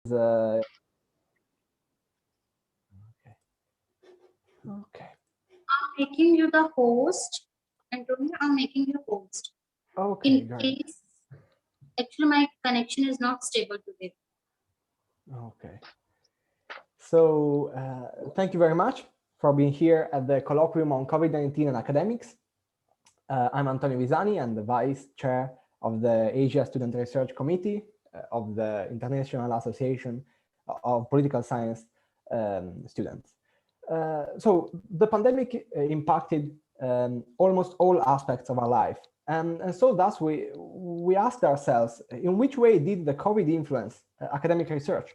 Okay. I'm making you the host, Antonio. I'm making you host. Okay. In case, actually, my connection is not stable today. Okay. So thank you very much for being here at the colloquium on COVID-19 and academics. I'm Antonio Visani. I'm the Vice Chair of the Asia Student Research Committee of the International Association of Political Science Students. So the pandemic impacted almost all aspects of our life. And so thus we asked ourselves, in which way did the COVID influence academic research?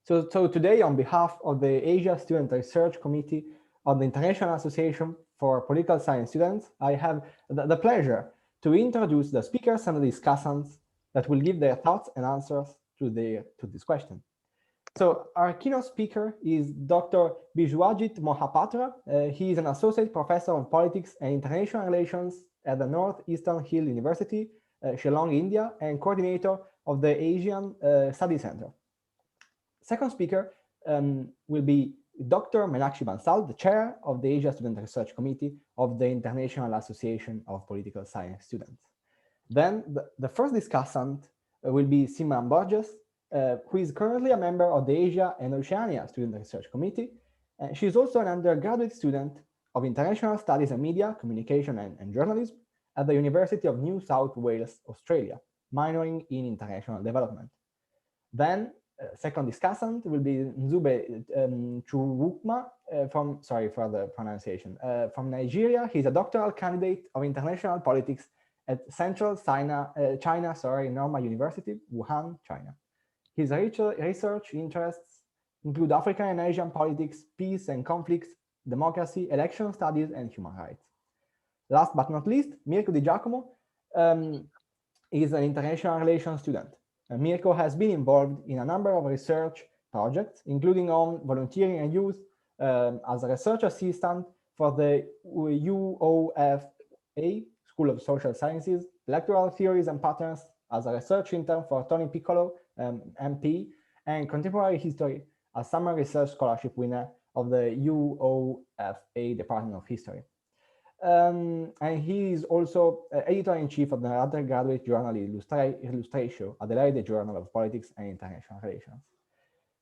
So today, on behalf of the Asia Student Research Committee of the International Association for Political Science Students, I have the pleasure to introduce the speakers and the discussants that will give their thoughts and answers to this question. So our keynote speaker is Dr. Biswwajit Mohapatra. He is an associate professor of politics and international relations at the Northeastern Hill University, Shillong, India, and coordinator of the Asian Study Center. Second speaker will be Dr. Meenakshi Bansal, the chair of the Asia Student Research Committee of the International Association of Political Science Students. Then the first discussant will be Simran Borges, who is currently a member of the Asia and Oceania Student Research Committee. She is also an undergraduate student of International Studies and Media, Communication and Journalism at the University of New South Wales, Australia, minoring in International Development. Then second discussant will be Nzube Chukwuma sorry for the pronunciation, from Nigeria. He's a doctoral candidate of international politics at Central China, Norma University, Wuhan, China. His research interests include African and Asian politics, peace and conflicts, democracy, election studies, and human rights. Last but not least, Mirko Di Giacomo is an international relations student. Mirko has been involved in a number of research projects, including on volunteering and youth as a research assistant for the UOFA School of Social Sciences, electoral theories and patterns as a research intern for Tony Piccolo, MP, and contemporary history as summer research scholarship winner of the UOFA Department of History. And he is also editor-in-chief of the undergraduate journal Illustratio, Adelaide Journal of Politics and International Relations.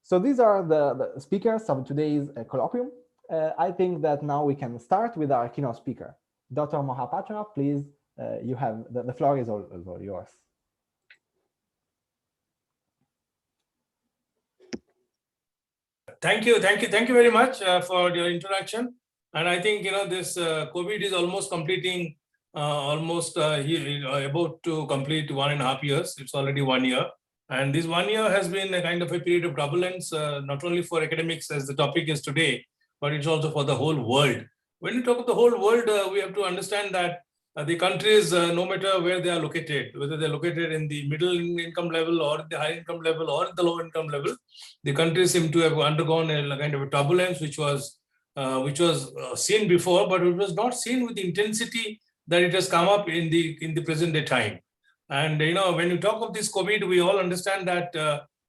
So these are the speakers of today's colloquium. I think that now we can start with our keynote speaker. Dr. Mohapatra, please, you have the floor is all yours. Thank you very much for your introduction. And I think, this COVID is almost completing, about to complete 1.5 years. It's already 1 year. And this 1 year has been a kind of a period of turbulence, not only for academics as the topic is today, but it's also for the whole world. When we talk of the whole world, we have to understand that the countries, no matter where they are located, whether they're located in the middle income level or the high income level or the low income level, the countries seem to have undergone a kind of a turbulence which was seen before, but it was not seen with the intensity that it has come up in the present day time. And when you talk of this COVID, we all understand that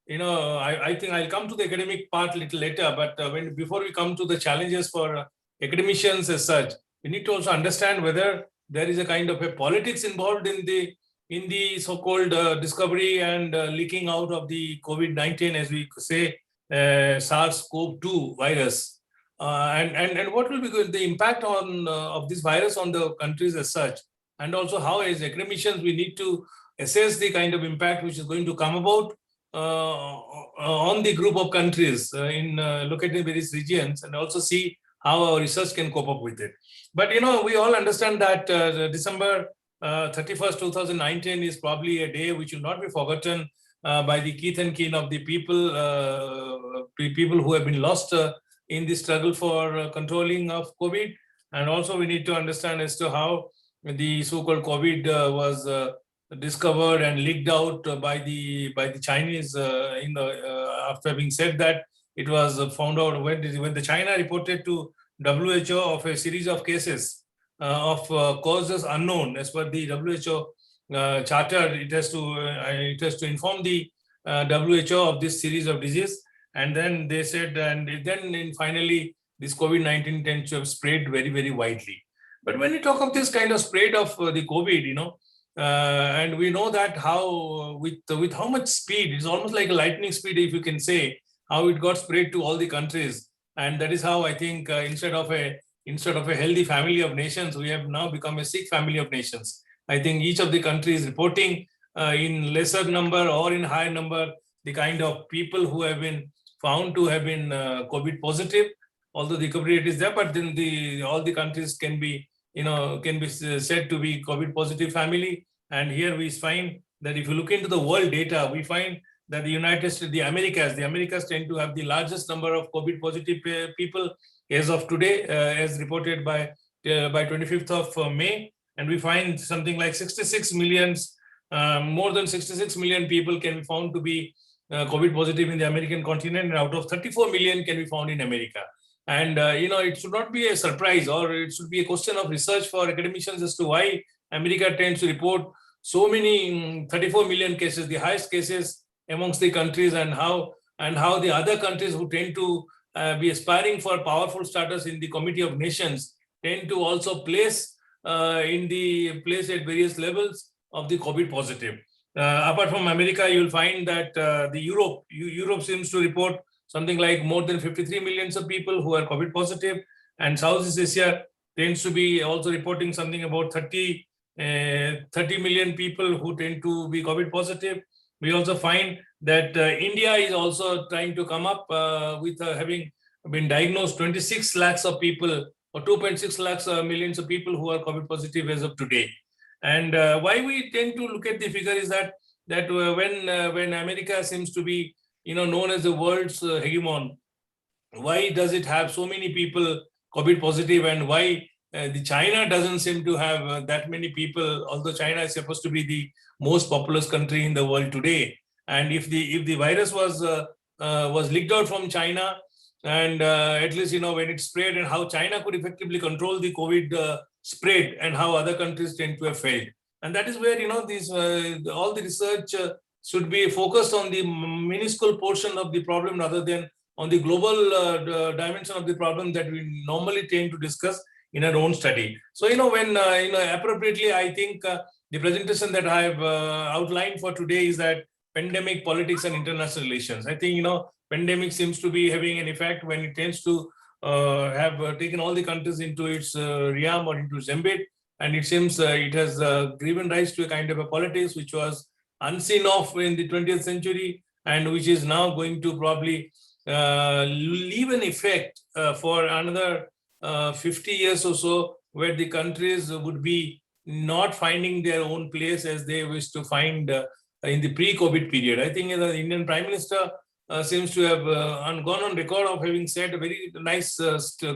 I think I'll come to the academic part a little later. But before we come to the challenges for academicians as such, we need to also understand whether there is a kind of a politics involved in the so-called discovery and leaking out of the COVID-19, as we say, SARS-CoV-2 virus. And what will be the impact of this virus on the countries as such, and also how, as academicians, we need to assess the kind of impact which is going to come about on the group of countries located in various regions, and also see how our research can cope up with it. But we all understand that December 31st, 2019 is probably a day which will not be forgotten by the kith and kin of the people who have been lost in the struggle for controlling of COVID. And also we need to understand as to how the so-called COVID was discovered and leaked out by the Chinese. After having said that, it was found out when the China reported to WHO of a series of cases of causes unknown. As per the WHO charter, it has to inform the WHO of this series of disease. And then they said, and then finally, this COVID-19 tends to have spread very, very widely. But when we talk of this kind of spread of the COVID, and we know that how with how much speed, it's almost like a lightning speed, if you can say, how it got spread to all the countries. And that is how I think instead of a healthy family of nations, we have now become a sick family of nations. I think each of the countries reporting in lesser number or in higher number the kind of people who have been found to have been COVID positive, although the recovery rate is there, but then all the countries can be said to be COVID positive family. And here we find that if you look into the world data, we find that the United States, the Americas tend to have the largest number of COVID positive people as of today, as reported by 25th of May. And we find something like 66 millions, more than 66 million people can be found to be COVID positive in the American continent, and out of 34 million can be found in America. And it should not be a surprise, or it should be a question of research for academicians as to why America tends to report so many 34 million cases, the highest cases amongst the countries, and how the other countries who tend to be aspiring for powerful status in the Committee of Nations tend to also place at various levels of the COVID positive. Apart from America, you'll find that the Europe seems to report something like more than 53 millions of people who are COVID positive, and Southeast Asia tends to be also reporting something about 30 million people who tend to be COVID positive. We also find that India is also trying to come up with having been diagnosed 26 lakhs of people, or 2.6 lakhs millions of people who are COVID positive as of today. And why we tend to look at the figure is that when America seems to be known as the world's hegemon, why does it have so many people COVID positive, and why the China doesn't seem to have that many people, although China is supposed to be the most populous country in the world today. And if the virus was leaked out from China, and at least when it spread, and how China could effectively control the COVID spread, and how other countries tend to have failed. And that is where all the research should be focused on the minuscule portion of the problem rather than on the global dimension of the problem that we normally tend to discuss in our own study. So when appropriately, I think the presentation that I have outlined for today is that pandemic, politics, and international relations. I think pandemic seems to be having an effect when it tends to have taken all the countries into its realm or into its ambit, and it seems it has given rise to a kind of a politics which was unseen of in the 20th century, and which is now going to probably leave an effect for another 50 years or so, where the countries would be not finding their own place as they wish to find in the pre-COVID period. I think the Indian Prime Minister seems to have gone on record of having said a very nice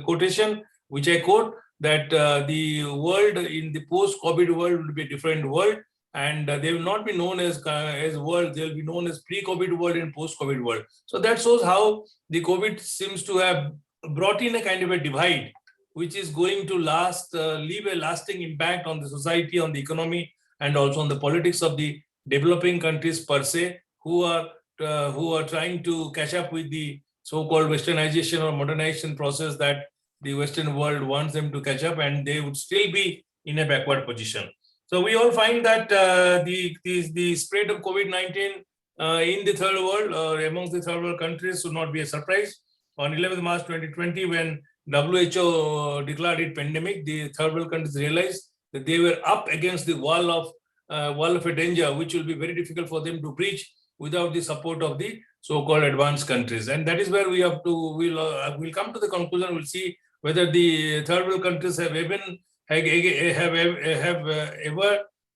quotation, which I quote, that the world in the post-COVID world will be a different world, and they will not be known as world, they will be known as pre-COVID world and post-COVID world. So that shows how the COVID seems to have brought in a kind of a divide, which is going to leave a lasting impact on the society, on the economy, and also on the politics of the developing countries per se, who are trying to catch up with the so-called westernization or modernization process that the Western world wants them to catch up, and they would still be in a backward position. So we all find that the spread of COVID-19 in the third world or amongst the third world countries should not be a surprise. On 11th March 2020, when WHO declared it pandemic, the third world countries realized that they were up against the wall of a danger, which will be very difficult for them to breach without the support of the so-called advanced countries. And that is where we have to, we'll come to the conclusion, we'll see whether the third world countries have ever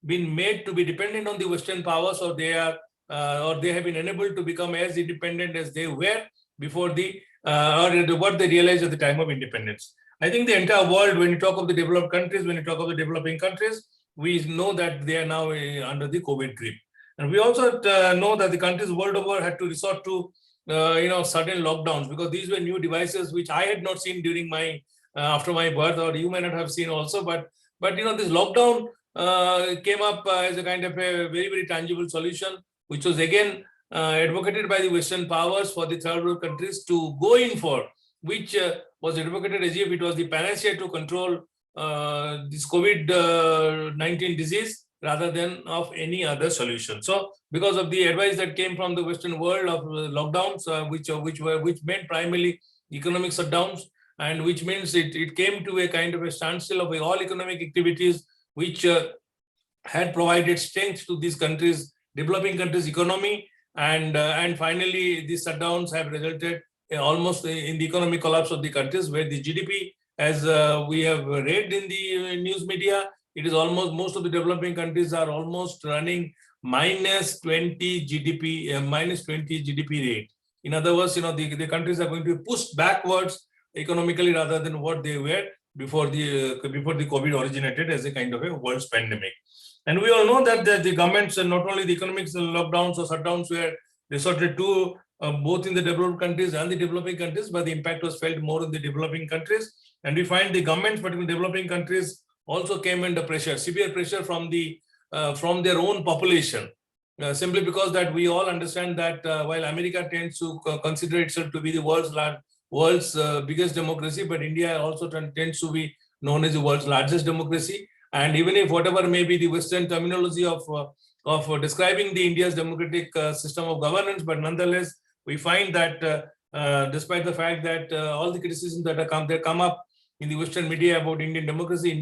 been made to be dependent on the Western powers, or they have been enabled to become as independent as they were before or what they realized at the time of independence. I think the entire world, when you talk of the developed countries, when you talk of the developing countries, we know that they are now under the COVID grip. And we also know that the countries world over had to resort to sudden lockdowns, because these were new devices which I had not seen during my after my birth, or you may not have seen also. But this lockdown came up as a kind of a very, very tangible solution, which was again advocated by the Western powers for the third world countries to go in for, which was advocated as if it was the panacea to control this COVID-19 disease rather than of any other solution. So because of the advice that came from the Western world of lockdowns, which meant primarily economic shutdowns, and which means it came to a kind of a standstill of all economic activities, which had provided strength to these countries, developing countries' economy, and finally these shutdowns have resulted almost in the economic collapse of the countries, where the GDP, as we have read in the news media, it is almost, most of the developing countries are almost running minus 20 GDP rate. In other words, the countries are going to be pushed backwards economically rather than what they were before the COVID originated as a kind of a world's pandemic. And we all know that the governments, not only the economic lockdowns or shutdowns were resorted to both in the developed countries and the developing countries, but the impact was felt more in the developing countries. And we find the governments, particularly developing countries, also came under pressure, severe pressure from their own population, simply because that we all understand that while America tends to consider itself to be the world's biggest democracy, but India also tends to be known as the world's largest democracy. And even if whatever may be the Western terminology of describing the India's democratic system of governance, but nonetheless, we find that despite the fact that all the criticisms that come up in the Western media about Indian democracy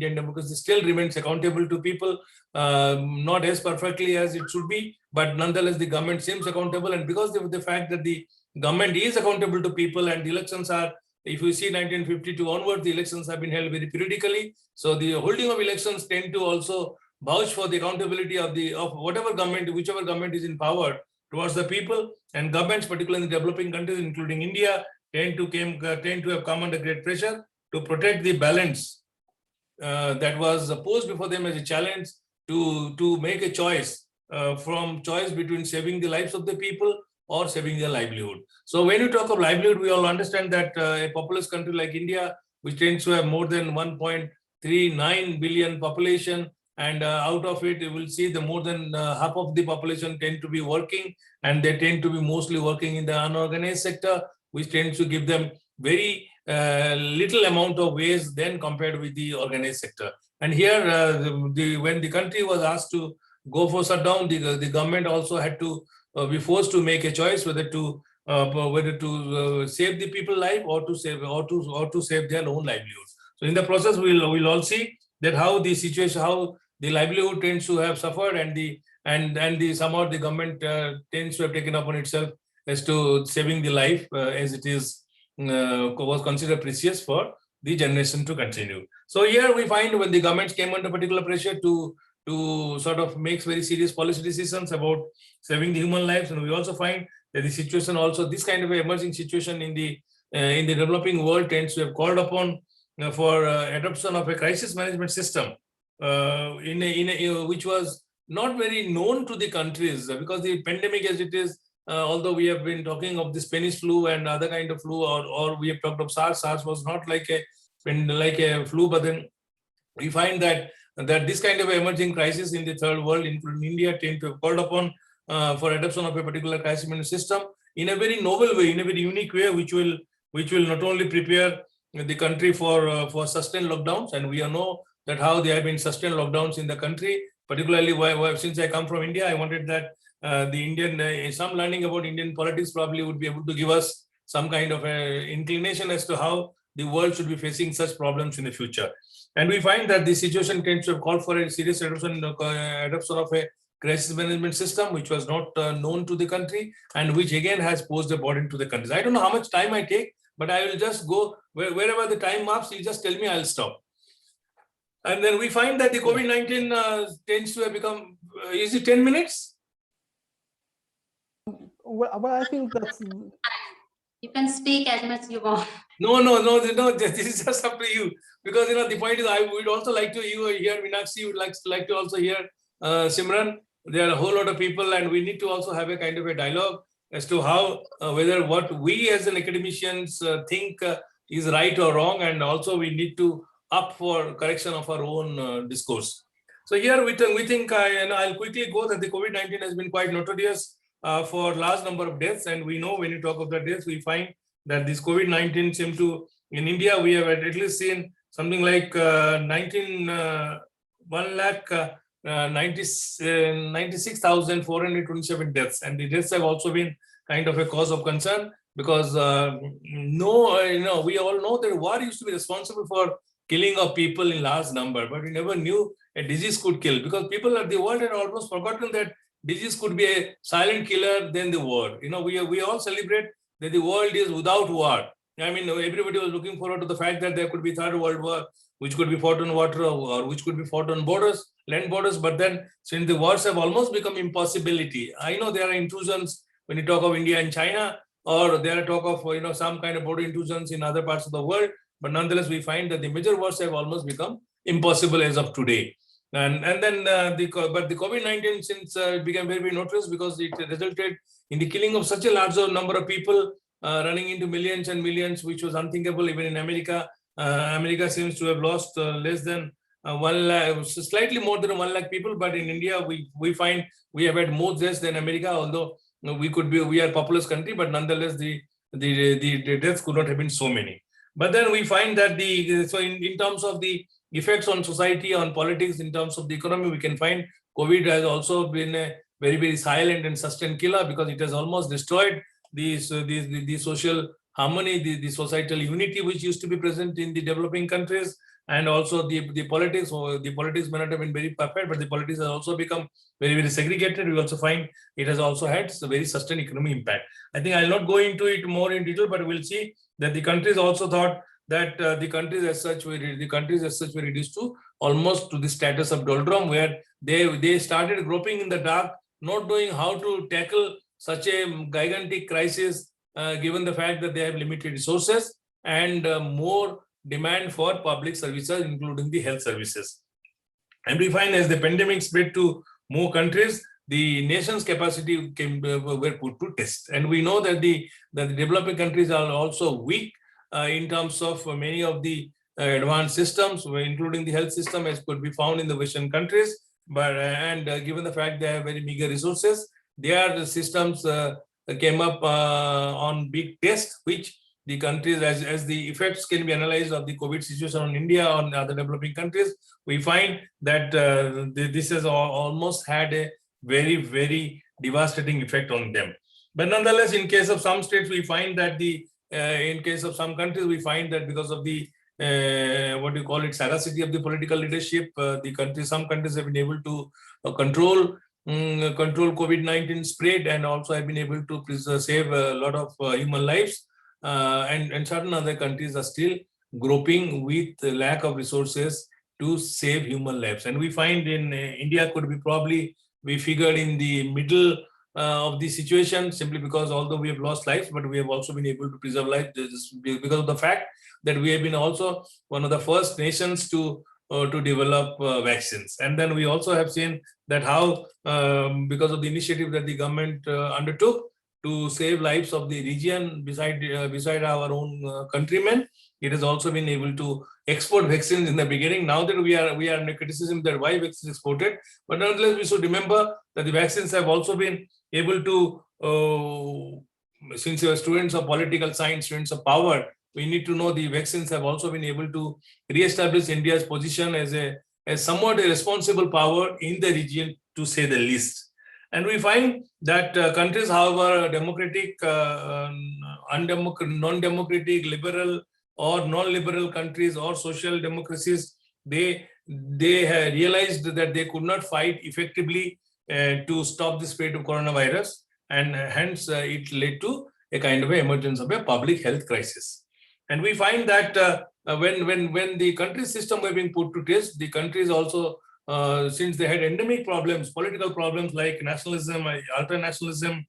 still remains accountable to people, not as perfectly as it should be, but nonetheless, the government seems accountable. And because of the fact that the government is accountable to people, and the elections are, if you see 1952 onwards, the elections have been held very periodically. So the holding of elections tend to also vouch for the accountability of whatever government, whichever government is in power towards the people. And governments, particularly in the developing countries, including India, tend to have come under great pressure to protect the balance that was posed before them as a challenge to make a choice between saving the lives of the people or saving their livelihood. So when you talk of livelihood, we all understand that a populous country like India, which tends to have more than 1.39 billion population, and out of it, you will see the more than half of the population tend to be working, and they tend to be mostly working in the unorganized sector, which tends to give them very little amount of wage then compared with the organized sector. And here, when the country was asked to go for shutdown, the government also had to be forced to make a choice whether to save the people's life or to save their own livelihoods. So in the process, we'll all see that how the situation, how the livelihood tends to have suffered, and somehow the government tends to have taken upon itself as to saving the life as it is was considered precious for the generation to continue. So here we find when the governments came under particular pressure to sort of make very serious policy decisions about saving the human lives, and we also find that the situation also, this kind of emerging situation in the developing world tends to have called upon for adoption of a crisis management system which was not very known to the countries, because the pandemic as it is, although we have been talking of the Spanish flu and other kind of flu, or we have talked of SARS. SARS was not like a flu, but then we find that this kind of emerging crisis in the third world, including India, tend to have called upon for adoption of a particular crisis management system in a very novel way, in a very unique way, which will not only prepare the country for sustained lockdowns, and we all know that how there have been sustained lockdowns in the country, particularly since I come from India, I wanted that the Indian, some learning about Indian politics probably would be able to give us some kind of a inclination as to how the world should be facing such problems in the future. And we find that the situation tends to have called for a serious adoption of a crisis management system, which was not known to the country, and which again has posed a burden to the countries. I don't know how much time I take, but I will just go wherever the time marks, you just tell me, I'll stop. And then we find that the COVID-19 tends to have become, is it 10 minutes? Well, I think that's... You can speak as much as you want. No, this is just up to you. Because, the point is, I would also like to hear Meenakshi, would like to also hear Simran. There are a whole lot of people, and we need to also have a kind of a dialogue as to how, whether what we as an academicians think is right or wrong, and also we need to up for correction of our own discourse. So here we think, I'll quickly go that the COVID-19 has been quite notorious for large number of deaths. And we know when you talk of the deaths, we find that this COVID-19 seems to, in India, we have at least seen something like 96,427 deaths. And the deaths have also been kind of a cause of concern because we all know that war used to be responsible for killing of people in large number, but we never knew a disease could kill because people at the world had almost forgotten that disease could be a silent killer than the war. We all celebrate that the world is without war. I mean, everybody was looking forward to the fact that there could be third world war, which could be fought on water or which could be fought on borders, land borders. But then since the wars have almost become impossibility, I know there are intrusions when you talk of India and China, or there are talk of some kind of border intrusions in other parts of the world. But nonetheless, we find that the major wars have almost become impossible as of today. And then the COVID-19 since it became very, very notorious because it resulted in the killing of such a large number of people, running into millions and millions, which was unthinkable even in America. America seems to have lost less than 1 lakh, slightly more than 1 lakh people. But in India, we find we have had more deaths than America, although we are a populous country, but nonetheless the deaths could not have been so many. But then we find that in terms of the effects on society, on politics, in terms of the economy, we can find COVID has also been a very, very silent and sustained killer because it has almost destroyed the social harmony, the societal unity which used to be present in the developing countries, and also the politics. The politics may not have been very perfect, but the politics has also become very, very segregated. We also find it has also had a very sustained economic impact. I think I'll not go into it more in detail, but we'll see that the countries also thought that the countries as such were reduced to almost to the status of doldrum, where they started groping in the dark, not knowing how to tackle such a gigantic crisis, given the fact that they have limited resources and more demand for public services, including the health services. And we find as the pandemic spread to more countries, the nation's capacity were put to test. And we know that the developing countries are also weak in terms of many of the advanced systems, including the health system, as could be found in the Western countries. But given the fact they have very meager resources, their systems came up on big tests, which the countries, as the effects can be analyzed of the COVID situation on India, on other developing countries, we find that this has almost had a very, very devastating effect on them. But nonetheless, in case of some states, we find that in case of some countries, we find that because of the sagacity of the political leadership, some countries have been able to control COVID-19 spread and also have been able to save a lot of human lives. And certain other countries are still groping with the lack of resources to save human lives. And we find in India could be probably we figured in the middle of the situation, simply because although we have lost lives, but we have also been able to preserve life because of the fact that we have been also one of the first nations to develop vaccines. And then we also have seen that how, because of the initiative that the government undertook to save lives of the region beside our own countrymen, it has also been able to export vaccines in the beginning. Now that we are in a criticism that why vaccines exported, but nonetheless we should remember that the vaccines have also been able to, since you are students of political science, students of power, we need to know the vaccines have also been able to re-establish India's position as somewhat a responsible power in the region, to say the least. And we find that countries, however, democratic, non-democratic, liberal or non-liberal countries or social democracies, they have realized that they could not fight effectively to stop the spread of coronavirus, and hence it led to a kind of emergence of a public health crisis. And we find that when the country system were being put to test, the countries also, since they had endemic problems, political problems like nationalism, ultranationalism,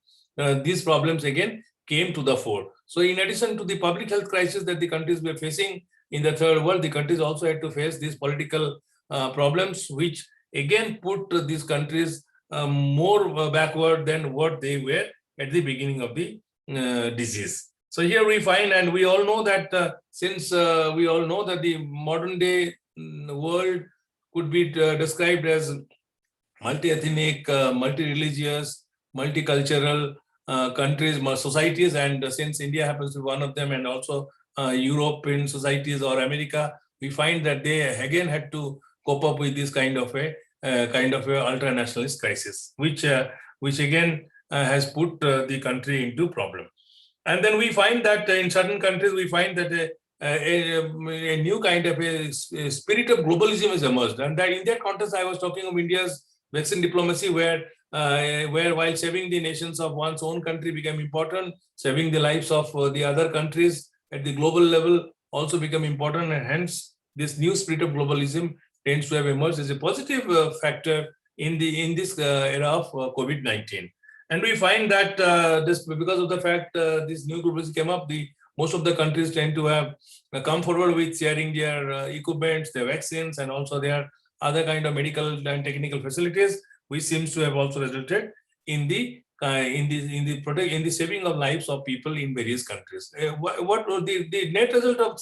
these problems again came to the fore. So in addition to the public health crisis that the countries were facing in the third world, the countries also had to face these political problems, which again put these countries more backward than what they were at the beginning of the disease. So here we find, and we all know that since we all know that the modern day world could be described as multi-ethnic, multi-religious, multicultural countries, societies, and since India happens to be one of them, and also European societies or America, we find that they again had to cope up with this kind of a ultra-nationalist crisis, which again has put the country into problem. And then we find that in certain countries, we find that a new kind of a spirit of globalism has emerged. And that in that context, I was talking of India's vaccine diplomacy, where while saving the nations of one's own country became important, saving the lives of the other countries at the global level also become important, and hence this new spirit of globalism tends to have emerged as a positive factor in this era of COVID-19. And we find that this, because of the fact this new globalism came up, most of the countries tend to have come forward with sharing their equipments, their vaccines, and also their other kind of medical and technical facilities, which seems to have also resulted in the saving of lives of people in various countries. What the net result of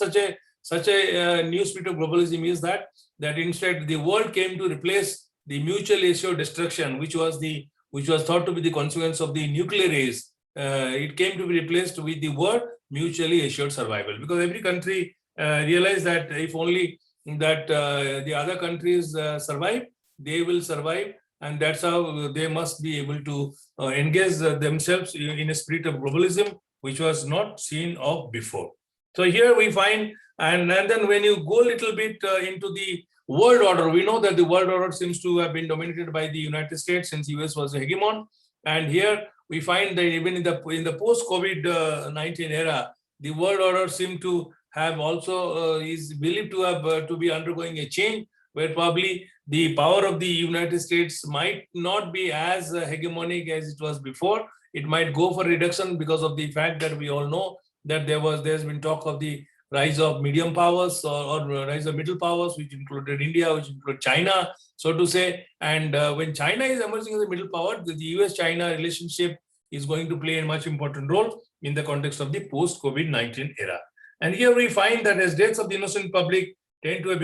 such a new spirit of globalism is that instead the world came to replace the mutually assured destruction, which was thought to be the consequence of the nuclear race. It came to be replaced with the word mutually assured survival, because every country realized that if only that the other countries survive, they will survive, and that's how they must be able to engage themselves in a spirit of globalism, which was not seen of before. So here we find, and then when you go a little bit into the world order, we know that the world order seems to have been dominated by the United States, since US was a hegemon. And here we find that even in the post-COVID-19 era, the world order seemed to have also is believed to have to be undergoing a change, where probably the power of the United States might not be as hegemonic as it was before. It might go for reduction because of the fact that we all know that there's been talk of the rise of medium powers or rise of middle powers, which included India, which included China, so to say. And when China is emerging as a middle power, the US-China relationship is going to play a much important role in the context of the post-COVID-19 era. And here we find that as deaths of the innocent public tend to have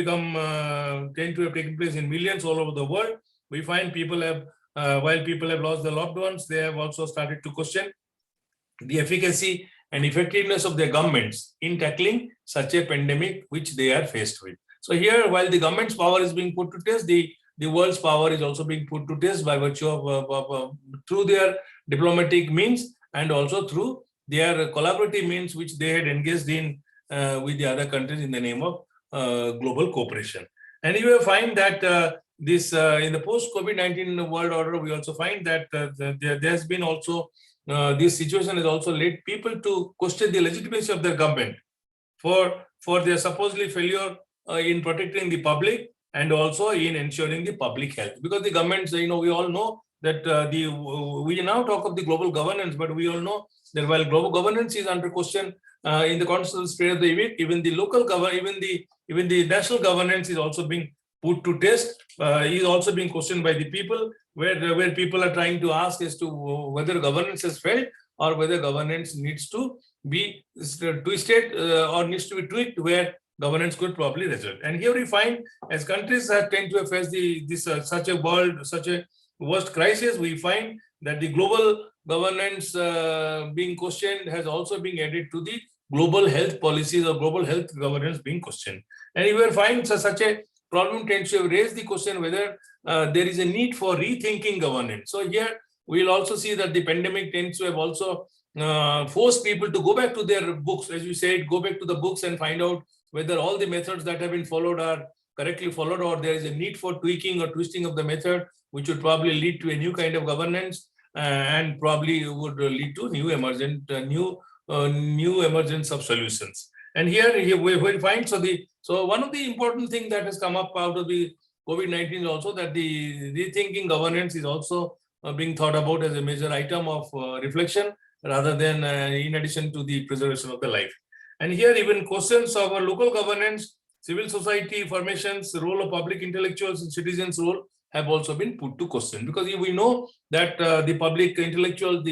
taken place in millions all over the world, we find people have, while people have lost their loved ones, they have also started to question the efficacy and effectiveness of their governments in tackling such a pandemic which they are faced with. So here, while the government's power is being put to test, the world's power is also being put to test by virtue of through their diplomatic means, and also through their collaborative means, which they had engaged in with the other countries in the name of global cooperation. And you will find that this in the post-COVID-19 world order, we also find that there has been also this situation has also led people to question the legitimacy of their government for their supposedly failure in protecting the public and also in ensuring the public health. Because the governments, we all know that we now talk of the global governance, but we all know that while global governance is under question in the context of the spirit of the event, even the local government, even the national governance is also being put to test, is also being questioned by the people, where people are trying to ask as to whether governance has failed or whether governance needs to be twisted or needs to be tweaked, where governance could probably result. And here we find, as countries have tend to face such a worst crisis, we find that the global governance being questioned has also been added to the global health policies or global health governance being questioned. And you will find such a problem tends to raise the question whether there is a need for rethinking governance. So here we will also see that the pandemic tends to have also forced people to go back to their books, as you said, go back to the books and find out whether all the methods that have been followed are correctly followed, or there is a need for tweaking or twisting of the method, which would probably lead to a new kind of governance and probably would lead to new emergence of solutions. And here we find so one of the important things that has come up out of the COVID-19 is also that the rethinking governance is also being thought about as a major item of reflection, rather than in addition to the preservation of the life. And here even questions of our local governance, civil society formations, role of public intellectuals and citizens' role have also been put to question, because we know that the public intellectual,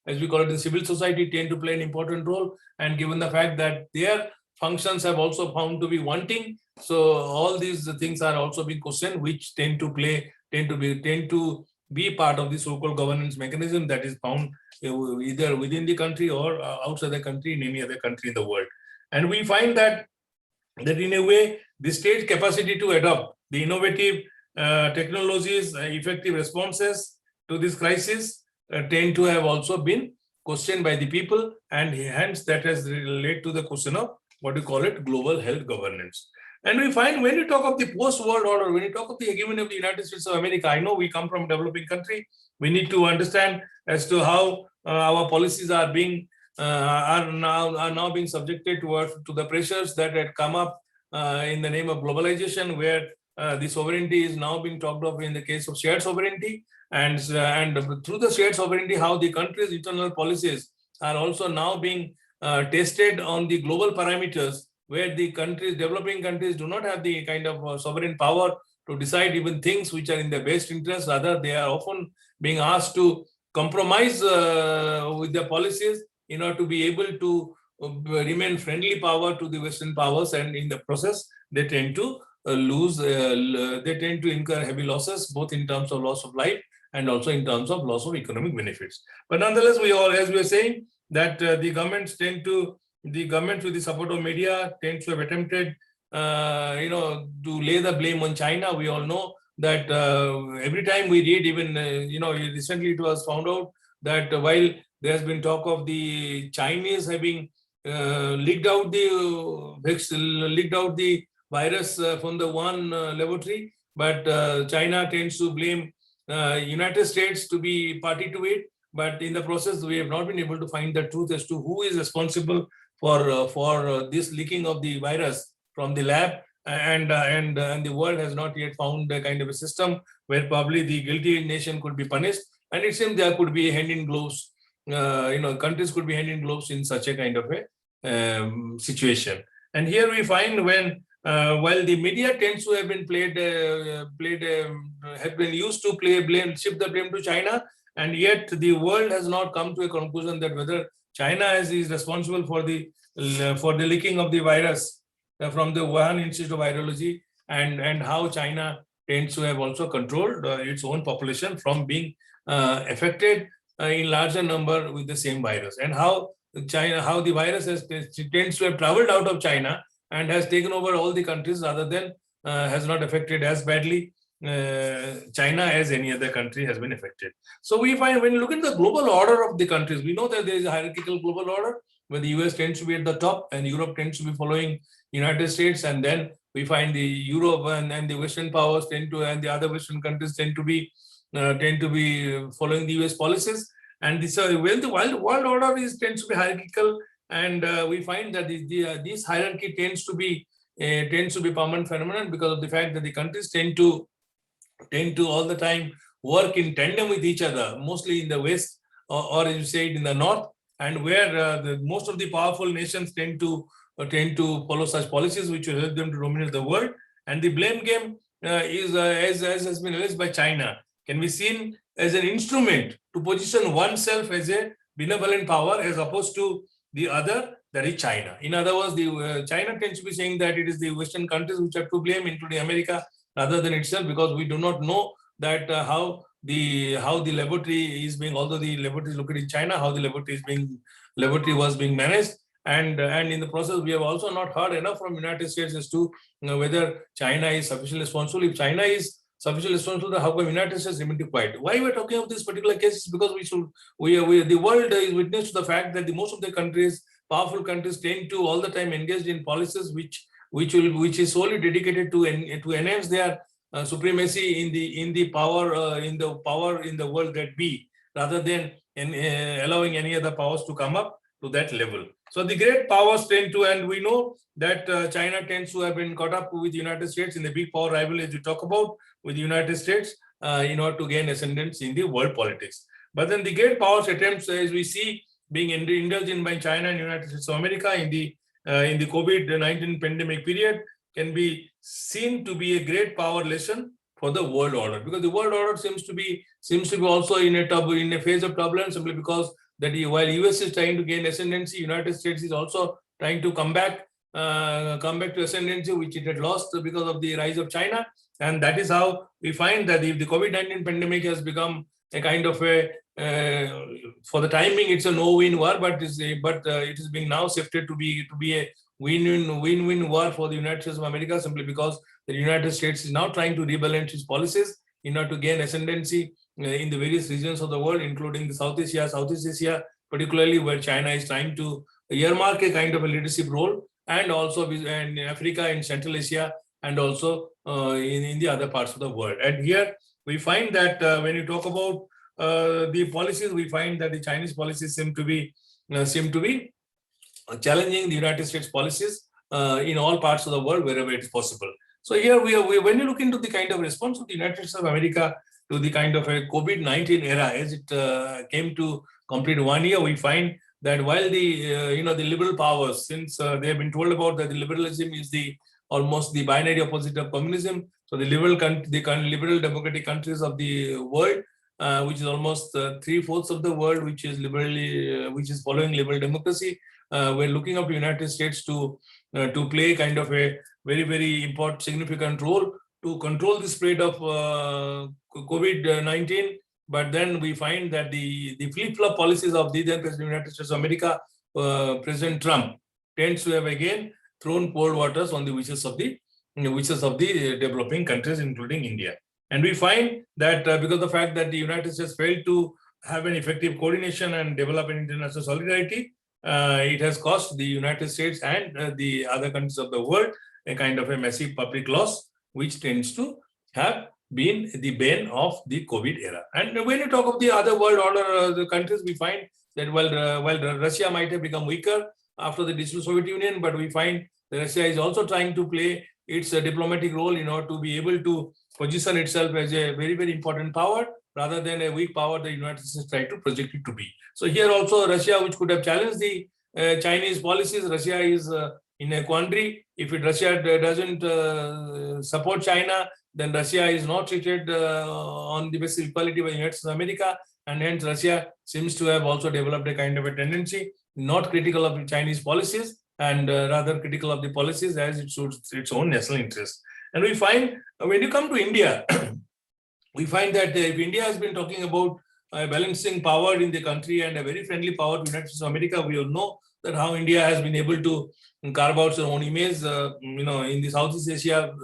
as we call it, the civil society, tend to play an important role, and given the fact that their functions have also found to be wanting, so all these things are also being questioned, which tend to be part of the so-called governance mechanism that is found either within the country or outside the country in any other country in the world. And we find that in a way, the state's capacity to adopt the innovative technologies, effective responses to this crisis tend to have also been questioned by the people, and hence that has led to the question of what you call it global health governance. And we find when you talk of the post-world order, when you talk of the hegemony of the United States of America, I know we come from a developing country. We need to understand as to how our policies are being are now being subjected to the pressures that had come up in the name of globalization, where the sovereignty is now being talked of in the case of shared sovereignty, and through the shared sovereignty, how the country's internal policies are also now being tested on the global parameters, where the developing countries do not have the kind of sovereign power to decide even things which are in their best interest. Rather, they are often being asked to compromise with their policies in order to be able to remain friendly power to the Western powers, and in the process, they tend to they tend to incur heavy losses, both in terms of loss of life and also in terms of loss of economic benefits. But nonetheless, as we are saying, that the governments with the support of media tend to have attempted, to lay the blame on China. We all know that every time we read, even, recently it was found out that while there has been talk of the Chinese having leaked out the virus from the Wuhan laboratory, but China tends to blame United States to be party to it. But in the process, we have not been able to find the truth as to who is responsible for this leaking of the virus from the lab, and the world has not yet found a kind of a system where probably the guilty nation could be punished. And it seems there could be hand in gloves. Countries could be hand in gloves in such a kind of a situation. And here we find when while the media tends to have been have been used to shift the blame to China, and yet the world has not come to a conclusion that whether China is responsible for the leaking of the virus from the Wuhan Institute of Virology, and how China tends to have also controlled its own population from being affected in larger number with the same virus, and how the virus tends to have traveled out of China and has taken over all the countries, rather than has not affected as badly China as any other country has been affected. So we find when you look at the global order of the countries, we know that there is a hierarchical global order where the US tends to be at the top and Europe tends to be following United States, and then we find the Europe and the Western powers and the other Western countries tend to be following the US policies. And this when the world order tends to be hierarchical, and we find that this hierarchy tends to be permanent phenomenon because of the fact that the countries tend to all the time work in tandem with each other, mostly in the West, or as you said, in the North, and where most of the powerful nations tend to follow such policies which will help them to dominate the world. And the blame game is, as has been alleged by China, can be seen as an instrument to position oneself as a benevolent power as opposed to the other, that is China. In other words, China tends to be saying that it is the Western countries which are to blame, including America, rather than itself, because we do not know that how the laboratory is being, although the laboratory is located in China, how the laboratory was being managed. And in the process, we have also not heard enough from United States as to whether China is sufficiently responsible. If China is sufficiently responsible, then how come United States remain quiet? Why we are talking of this particular case is because the world is witness to the fact that most of the countries, powerful countries, tend to all the time engage in policies which is solely dedicated to enhance their supremacy in the power in the world that be, rather than allowing any other powers to come up to that level. So the great powers tend to, and we know that China tends to have been caught up with the United States in the big power rivalry as you talk about with the United States in order to gain ascendance in the world politics. But then the great powers attempts, as we see, being indulged in by China and United States of America in the COVID-19 pandemic period, can be seen to be a great power lesson for the world order, because the world order seems to be also in a phase of turbulence, simply because that while US is trying to gain ascendancy, United States is also trying to come back come back to ascendancy, which it had lost because of the rise of China. And that is how we find that if the COVID-19 pandemic has become a kind of a, for the timing, it's a no-win war, but it is being now shifted to be a win-win war for the United States of America, simply because the United States is now trying to rebalance its policies in order to gain ascendancy in the various regions of the world, including the Southeast Asia, particularly where China is trying to earmark a kind of a leadership role, and also in Africa, in Central Asia, and also in the other parts of the world. And here we find that when you talk about the policies, we find that the Chinese policies seem to be challenging the United States policies in all parts of the world wherever it is possible. So here when you look into the kind of response of the United States of America to the kind of a COVID-19 era, as it came to complete 1 year, we find that while the the liberal powers, since they have been told about that the liberalism is almost the binary opposite of communism, so the liberal democratic countries of the world, which is almost 3/4 of the world, which is following liberal democracy, we're looking up to United States to play kind of a very, very important, significant role to control the spread of COVID-19. But then we find that the flip-flop policies of the then President of the United States of America, President Trump, tends to have again thrown cold waters on the wishes of the developing countries, including India. And we find that because of the fact that the United States failed to have an effective coordination and develop an international solidarity, it has cost the United States and the other countries of the world a kind of a massive public loss, which tends to have been the bane of the COVID era. And when you talk of the other world order, the countries, we find that while Russia might have become weaker after the dissolved Soviet Union, but we find that Russia is also trying to play its diplomatic role in order to be able to position itself as a very, very important power rather than a weak power the United States tried to project it to be. So here also Russia, which could have challenged the Chinese policies, Russia is in a quandary. If Russia doesn't support China, then Russia is not treated on the basis of equality by the United States of America, and hence Russia seems to have also developed a kind of a tendency, not critical of the Chinese policies, and rather critical of the policies as it suits its own national interest. And we find when you come to India, we find that if India has been talking about balancing power in the country and a very friendly power to the United States of America, we all know that how India has been able to carve out its own image, in the Southeast Asia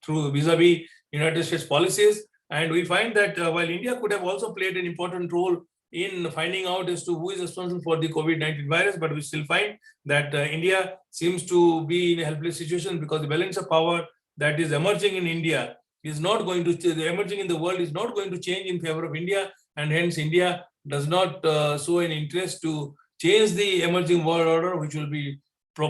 through vis-a-vis United States policies. And we find that while India could have also played an important role in finding out as to who is responsible for the COVID-19 virus, but we still find that India seems to be in a helpless situation because the balance of power that is emerging in India is not going to, emerging in the world is not going to change in favor of India, and hence India does not show an interest to change the emerging world order, which will be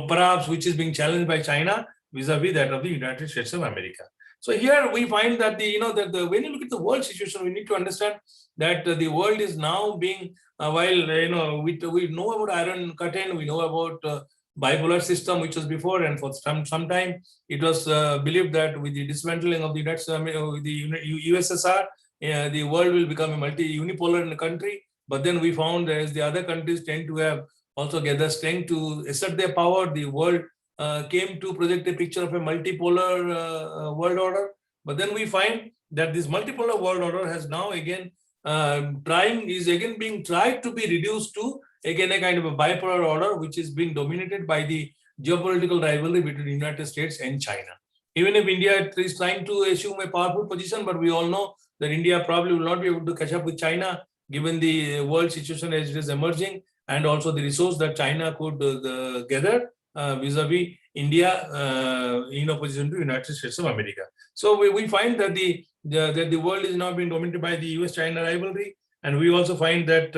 perhaps which is being challenged by China vis-a-vis that of the United States of America. So here we find that when you look at the world situation, we need to understand that the world is now being we know about Iron Curtain, we know about bipolar system, which was before, and for some time it was believed that with the dismantling of the USSR, the world will become a unipolar country. But then we found as the other countries tend to have also gathered strength to assert their power, the world came to project a picture of a multipolar world order. But then we find that this multipolar world order has now again being tried to be reduced to again a kind of a bipolar order, which is being dominated by the geopolitical rivalry between the United States and China. Even if India is trying to assume a powerful position, but we all know that India probably will not be able to catch up with China given the world situation as it is emerging, and also the resource that China could gather vis-a-vis India in opposition to the United States of America. So we find that the world is now being dominated by the US-China rivalry, and we also find that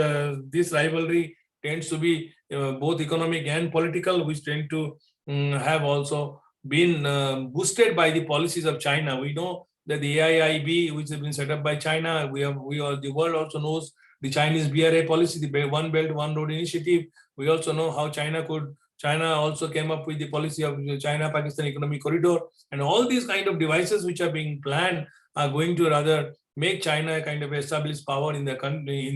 this rivalry tends to be both economic and political, which tend to have also been boosted by the policies of China. We know that the AIIB, which has been set up by China, the world also knows the Chinese BRA policy, the One Belt, One Road initiative. We also know how China also came up with the policy of the China-Pakistan Economic Corridor, and all these kind of devices which are being planned are going to rather make China a kind of established power in the country,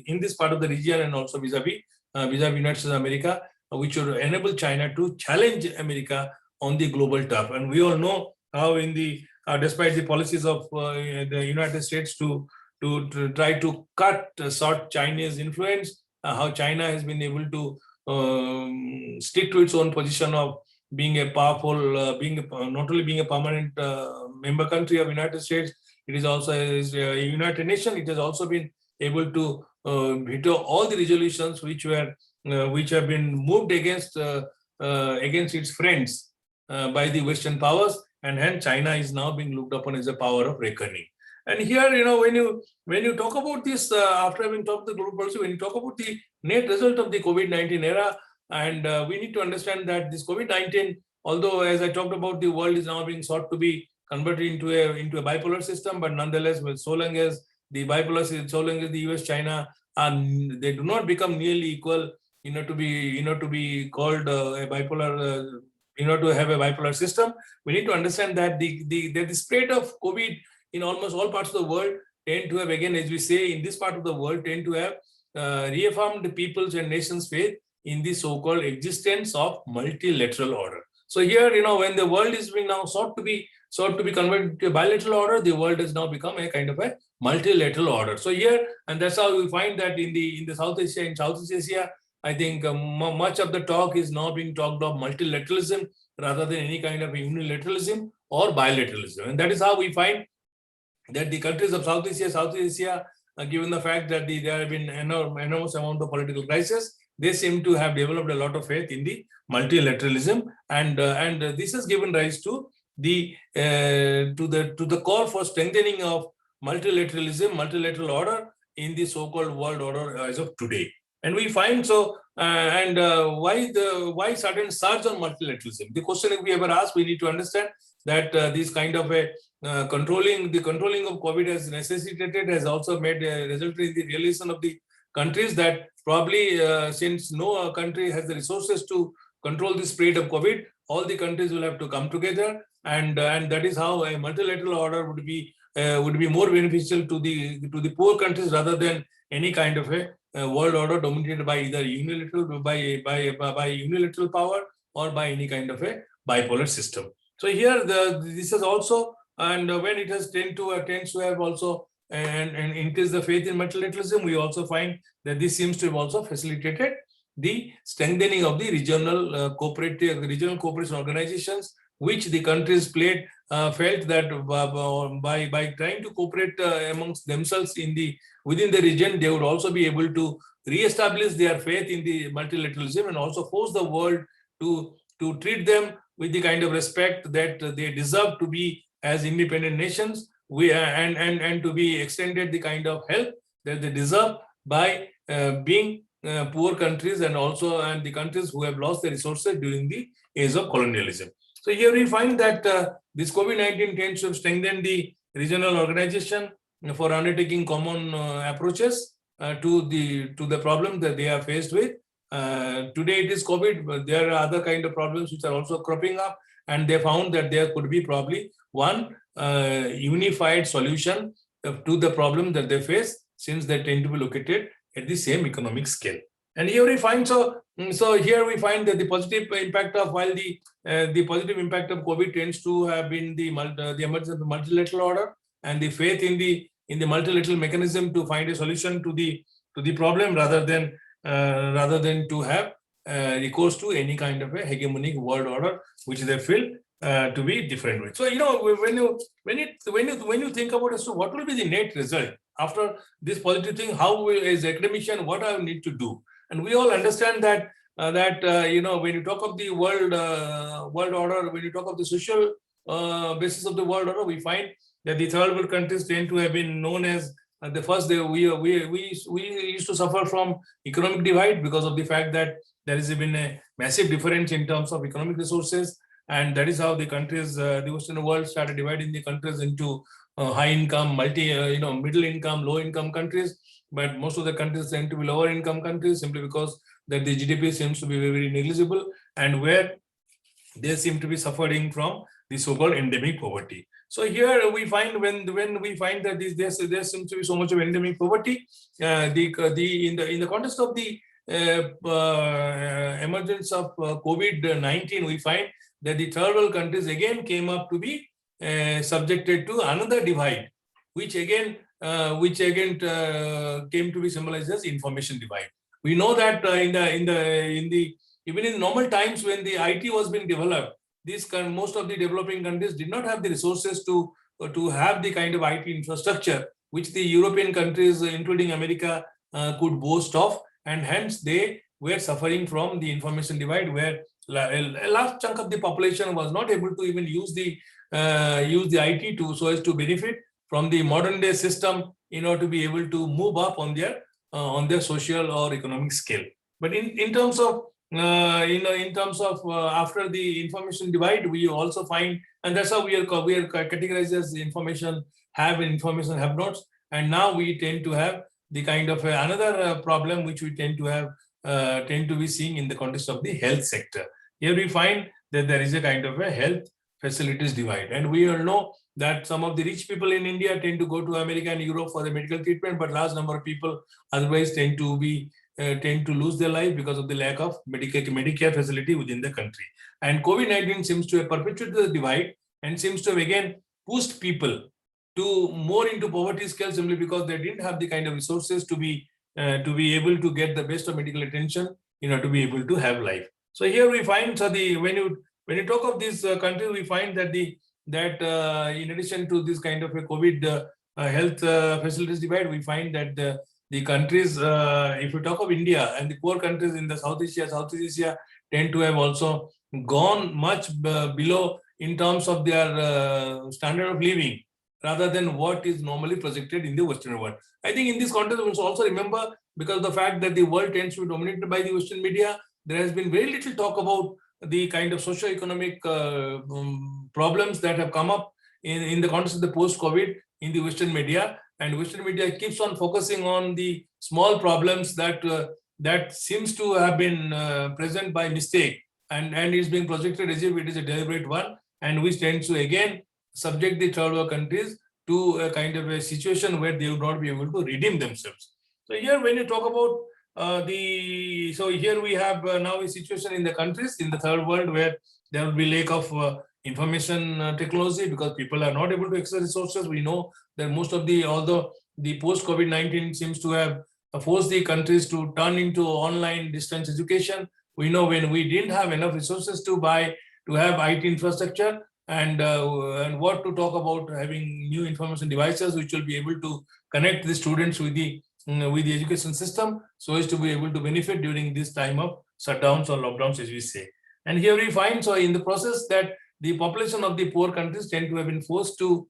in this part of the region, and also vis-a-vis United States of America. which would enable China to challenge America on the global turf. And we all know how in the despite the policies of the United States to try to cut short Chinese influence, how China has been able to stick to its own position of being a powerful, not only being a permanent member country of United States, it is also a United Nations. It has also been able to veto all the resolutions which have been moved against its friends by the Western powers, and hence China is now being looked upon as a power of reckoning. And here, when you talk about this, after having talked the global policy, when you talk about the net result of the COVID-19 era, and we need to understand that this COVID-19, although as I talked about, the world is now being sought to be converted into a bipolar system, but nonetheless, so long as the bipolar, so long as the US, China, they do not become nearly equal, to be called a bipolar, to have a bipolar system, we need to understand that the spread of COVID in almost all parts of the world tend to have, again, as we say, in this part of the world, tend to have reaffirmed people's and nations' faith in the so-called existence of multilateral order. So here, when the world is being now sought to be converted to a bilateral order, the world has now become a kind of a multilateral order. So here, and that's how we find that in the South Asia, in Southeast Asia, I think much of the talk is now being talked of multilateralism rather than any kind of unilateralism or bilateralism. And that is how we find that the countries of Southeast Asia, given the fact that there have been enormous amount of political crisis, they seem to have developed a lot of faith in the multilateralism, and this has given rise to the call for strengthening of multilateral order in the so-called world order as of today. And we find why sudden surge on multilateralism? The question, if we ever ask, we need to understand that this kind of a controlling of COVID has also resulted in the realization of the countries that probably since no country has the resources to control the spread of COVID, all the countries will have to come together, and that is how a multilateral order would be more beneficial to the poor countries rather than any kind of a world order dominated by either unilateral by unilateral power or by any kind of a bipolar system. So here this is also, and when it has tends to have also and increase the faith in multilateralism, we also find that this seems to have also facilitated the strengthening of the regional cooperation organizations, which the countries felt that by trying to cooperate amongst themselves within the region, they would also be able to re-establish their faith in the multilateralism and also force the world to treat them with the kind of respect that they deserve to be as independent nations, and to be extended the kind of help that they deserve by being poor countries and the countries who have lost their resources during the age of colonialism. So here we find that this COVID-19 tends to strengthen the regional organization for undertaking common approaches to the problem that they are faced with. Today it is COVID, but there are other kind of problems which are also cropping up, and they found that there could be probably one unified solution to the problem that they face, since they tend to be located at the same economic scale. And here we find here we find that the positive impact of the positive impact of COVID tends to have been the emergence of the multilateral order and the faith in the multilateral mechanism to find a solution to the problem rather than to have recourse to any kind of a hegemonic world order which they feel to be different with. So when you think about as to what will be the net result after this positive thing, how as an academician, what I need to do? And we all understand that when you talk of the world order, when you talk of the social basis of the world order, we find that the third world countries tend to have been known as the first. We used to suffer from economic divide because of the fact that there has been a massive difference in terms of economic resources, and that is how the countries, the Western world, started dividing the countries into high income, middle income, low income countries. But most of the countries tend to be lower income countries simply because that the GDP seems to be very, very negligible, and where they seem to be suffering from the so-called endemic poverty. So here we find when we find that there seems to be so much of endemic poverty, in the context of the emergence of COVID-19, we find that the third world countries again came up to be subjected to another divide, which again came to be symbolized as information divide. We know that even in normal times when the IT was being developed, most of the developing countries did not have the resources to have the kind of IT infrastructure which the European countries, including America, could boast of, and hence they were suffering from the information divide, where a large chunk of the population was not able to even use the IT so as to benefit from the modern day system in order to be able to move up on their social or economic scale. But in terms of after the information divide, we also find, and that's how we are categorized as information have and information have nots. And now we tend to have the kind of another problem which we tend to be seeing in the context of the health sector. Here we find that there is a kind of a health facilities divide, and we all know that some of the rich people in India tend to go to America and Europe for the medical treatment, but large number of people otherwise tend to lose their life because of the lack of Medicare facility within the country. And COVID-19 seems to have perpetuated the divide and seems to have again pushed people to more into poverty scale, simply because they didn't have the kind of resources to be able to get the best of medical attention in order to be able to have life. So here we find, so when you talk of these countries, we find that in addition to this kind of a COVID health facilities divide, we find that the countries, if you talk of India and the poor countries in the Southeast Asia tend to have also gone much below in terms of their standard of living, rather than what is normally projected in the Western world. I think in this context, we must also remember, because of the fact that the world tends to be dominated by the Western media, there has been very little talk about the kind of socio-economic problems that have come up in the context of the post-COVID in the Western media. And Western media keeps on focusing on the small problems that seems to have been present by mistake and is being projected as if it is a deliberate one, and which tends to again subject the third world countries to a kind of a situation where they would not be able to redeem themselves. So here, when you talk about here we have now a situation in the countries in the third world where there will be lack of information technology because people are not able to access resources. We know that although the post-COVID-19 seems to have forced the countries to turn into online distance education, we know when we didn't have enough resources to have IT infrastructure, and what to talk about having new information devices which will be able to connect the students with the education system, so as to be able to benefit during this time of shutdowns or lockdowns, as we say. And here we find, so in the process, that the population of the poor countries tend to have been forced to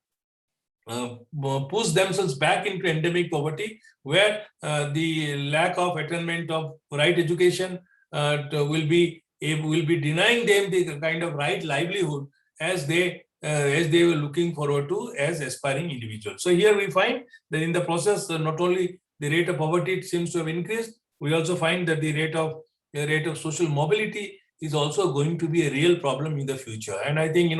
push themselves back into endemic poverty, where the lack of attainment of right education will be denying them the kind of right livelihood as they were looking forward to as aspiring individuals. So here we find that in the process, not only the rate of poverty seems to have increased, we also find that the rate of social mobility is also going to be a real problem in the future. And I think,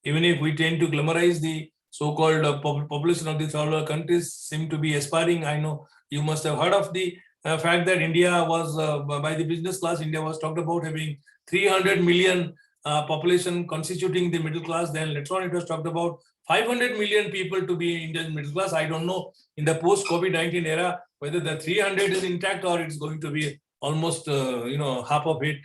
even if we tend to glamorize the so-called population of the third world countries seem to be aspiring, I know you must have heard of the fact that India was, by the business class, India was talked about having 300 million population constituting the middle class. Then later on it was talked about 500 million people to be Indian middle class. I don't know in the post-COVID-19 era whether the 300 is intact or it's going to be almost half of it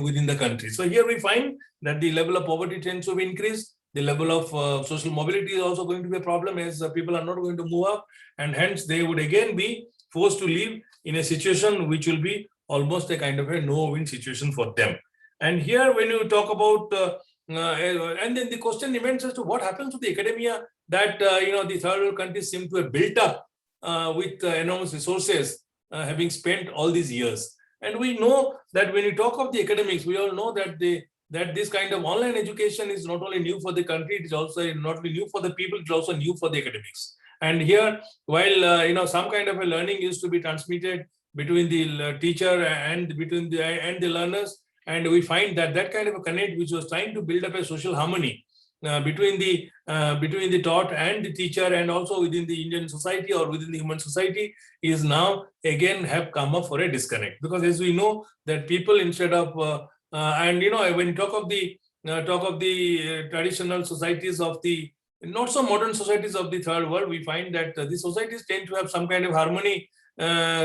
within the country. So here we find that the level of poverty tends to be increased. The level of social mobility is also going to be a problem, as people are not going to move up, and hence they would again be forced to live in a situation which will be almost a kind of a no-win situation for them. And here, when you talk about, and then the question remains as to what happens to the academia that, the third world countries seem to have built up with enormous resources, having spent all these years. And we know that when you talk of the academics, we all know that this kind of online education is not only new for the country, it is also not only new for the people, it is also new for the academics. And here, while some kind of a learning used to be transmitted between the teacher and the learners, and we find that kind of a connect which was trying to build up a social harmony between the taught and the teacher, and also within the Indian society or within the human society, is now again have come up for a disconnect. Because as we know that people, instead of and when you talk of the traditional societies of the not so modern societies of the third world, we find that these societies tend to have some kind of harmony,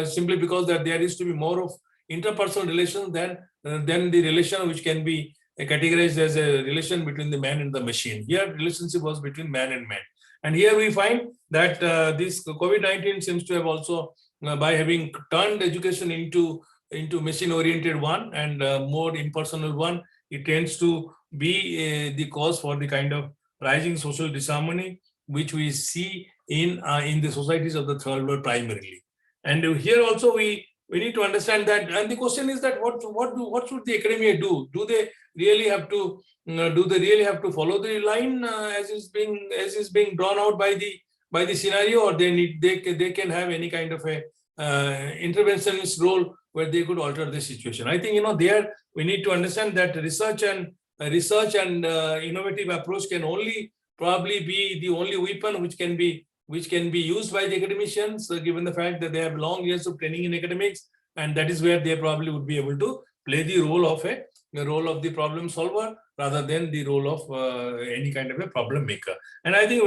simply because that there is to be more of interpersonal relations than the relation which can be categorized as a relation between the man and the machine. Here, relationship was between man and man. And here we find that this COVID-19 seems to have also, by having turned education into machine-oriented one and more impersonal one, it tends to be the cause for the kind of rising social disharmony which we see in the societies of the third world primarily. And here also we need to understand that, and the question is that what should the academia do? Do they really have to follow the line as is being drawn out by the scenario, or they can have any kind of a interventionist role where they could alter the situation? I think there we need to understand that research and innovative approach can only probably be the only weapon which can be used by the academicians, given the fact that they have long years of training in academics, and that is where they probably would be able to play the role of the problem solver rather than the role of any kind of a problem maker. And I think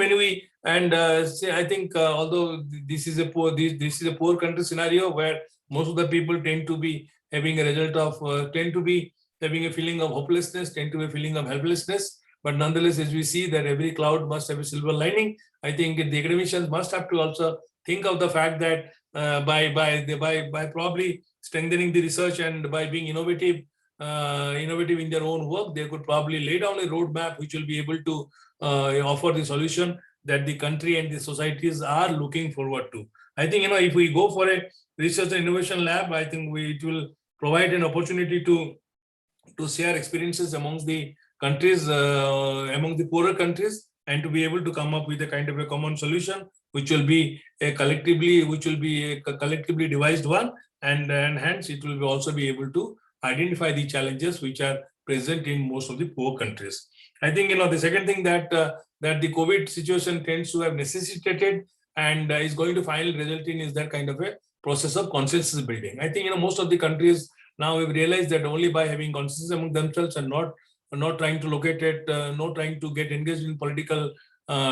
although this is a poor country scenario where most of the people tend to be having a result of tend to be having a feeling of hopelessness, tend to be a feeling of helplessness. But nonetheless, as we see that every cloud must have a silver lining, I think the academicians must have to also think of the fact that by probably strengthening the research and by being innovative in their own work, they could probably lay down a roadmap which will be able to offer the solution that the country and the societies are looking forward to. I think if we go for a research and innovation lab, I think it will provide an opportunity to share experiences amongst the countries, among the poorer countries, and to be able to come up with a kind of a common solution, which will be a collectively devised one, and hence it will also be able to identify the challenges which are present in most of the poor countries. I think the second thing that the COVID situation tends to have necessitated and is going to finally result in is that kind of a process of consensus building. I think most of the countries now have realized that only by having consensus among themselves and not trying to locate it, not trying to get engaged in political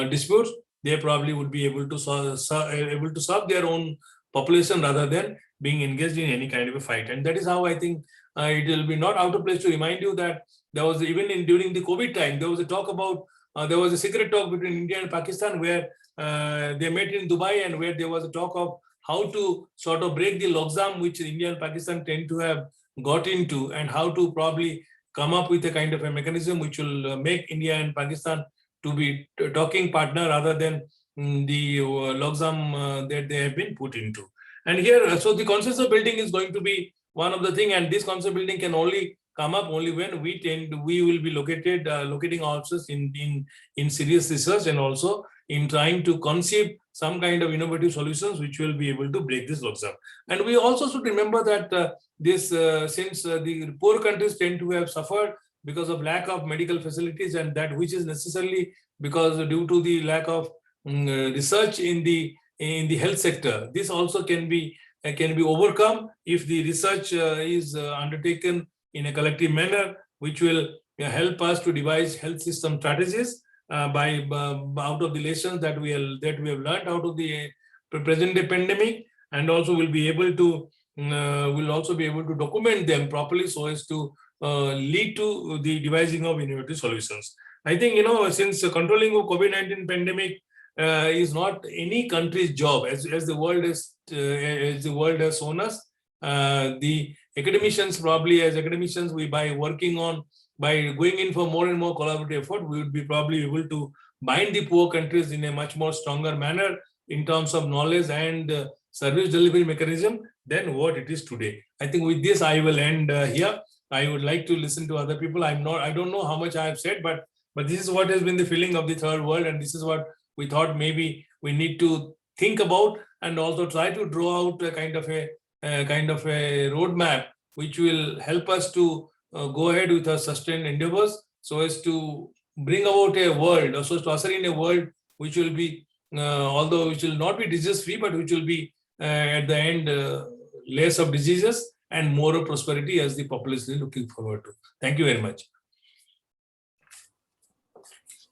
disputes, they probably would be able to serve their own population rather than being engaged in any kind of a fight. And that is how I think it will be not out of place to remind you that there was during the COVID time, there was a talk about, there was a secret talk between India and Pakistan where they met in Dubai, and where there was a talk of how to sort of break the logjam which India and Pakistan tend to have got into, and how to probably come up with a kind of a mechanism which will make India and Pakistan to be talking partner rather than the logjam that they have been put into. And here, so the consensus building is going to be one of the thing, and this consensus building can only come up only when we will be locating ourselves in serious research, and also in trying to conceive some kind of innovative solutions which will be able to break this logjam. And we also should remember that since the poor countries tend to have suffered because of lack of medical facilities, and that which is necessarily because due to the lack of research in the health sector, this also can be overcome if the research is undertaken in a collective manner, which will help us to devise health system strategies out of the lessons that we have learned out of the present day pandemic, and also will be able to document them properly so as to lead to the devising of innovative solutions. I think since controlling of COVID-19 pandemic is not any country's job, as the world has shown us. The academicians by going in for more and more collaborative effort, we would be probably able to bind the poor countries in a much more stronger manner in terms of knowledge and service delivery mechanism than what it is today. I think with this I will end here. I would like to listen to other people. I don't know how much I have said, but this is what has been the feeling of the third world, and this is what we thought maybe we need to think about, and also try to draw out a kind of a roadmap which will help us to go ahead with our sustained endeavors, so as to bring about a world, also to usher in a world which will be, although which will not be disease-free, but which will be at the end less of diseases and more of prosperity as the population is looking forward to. Thank you very much.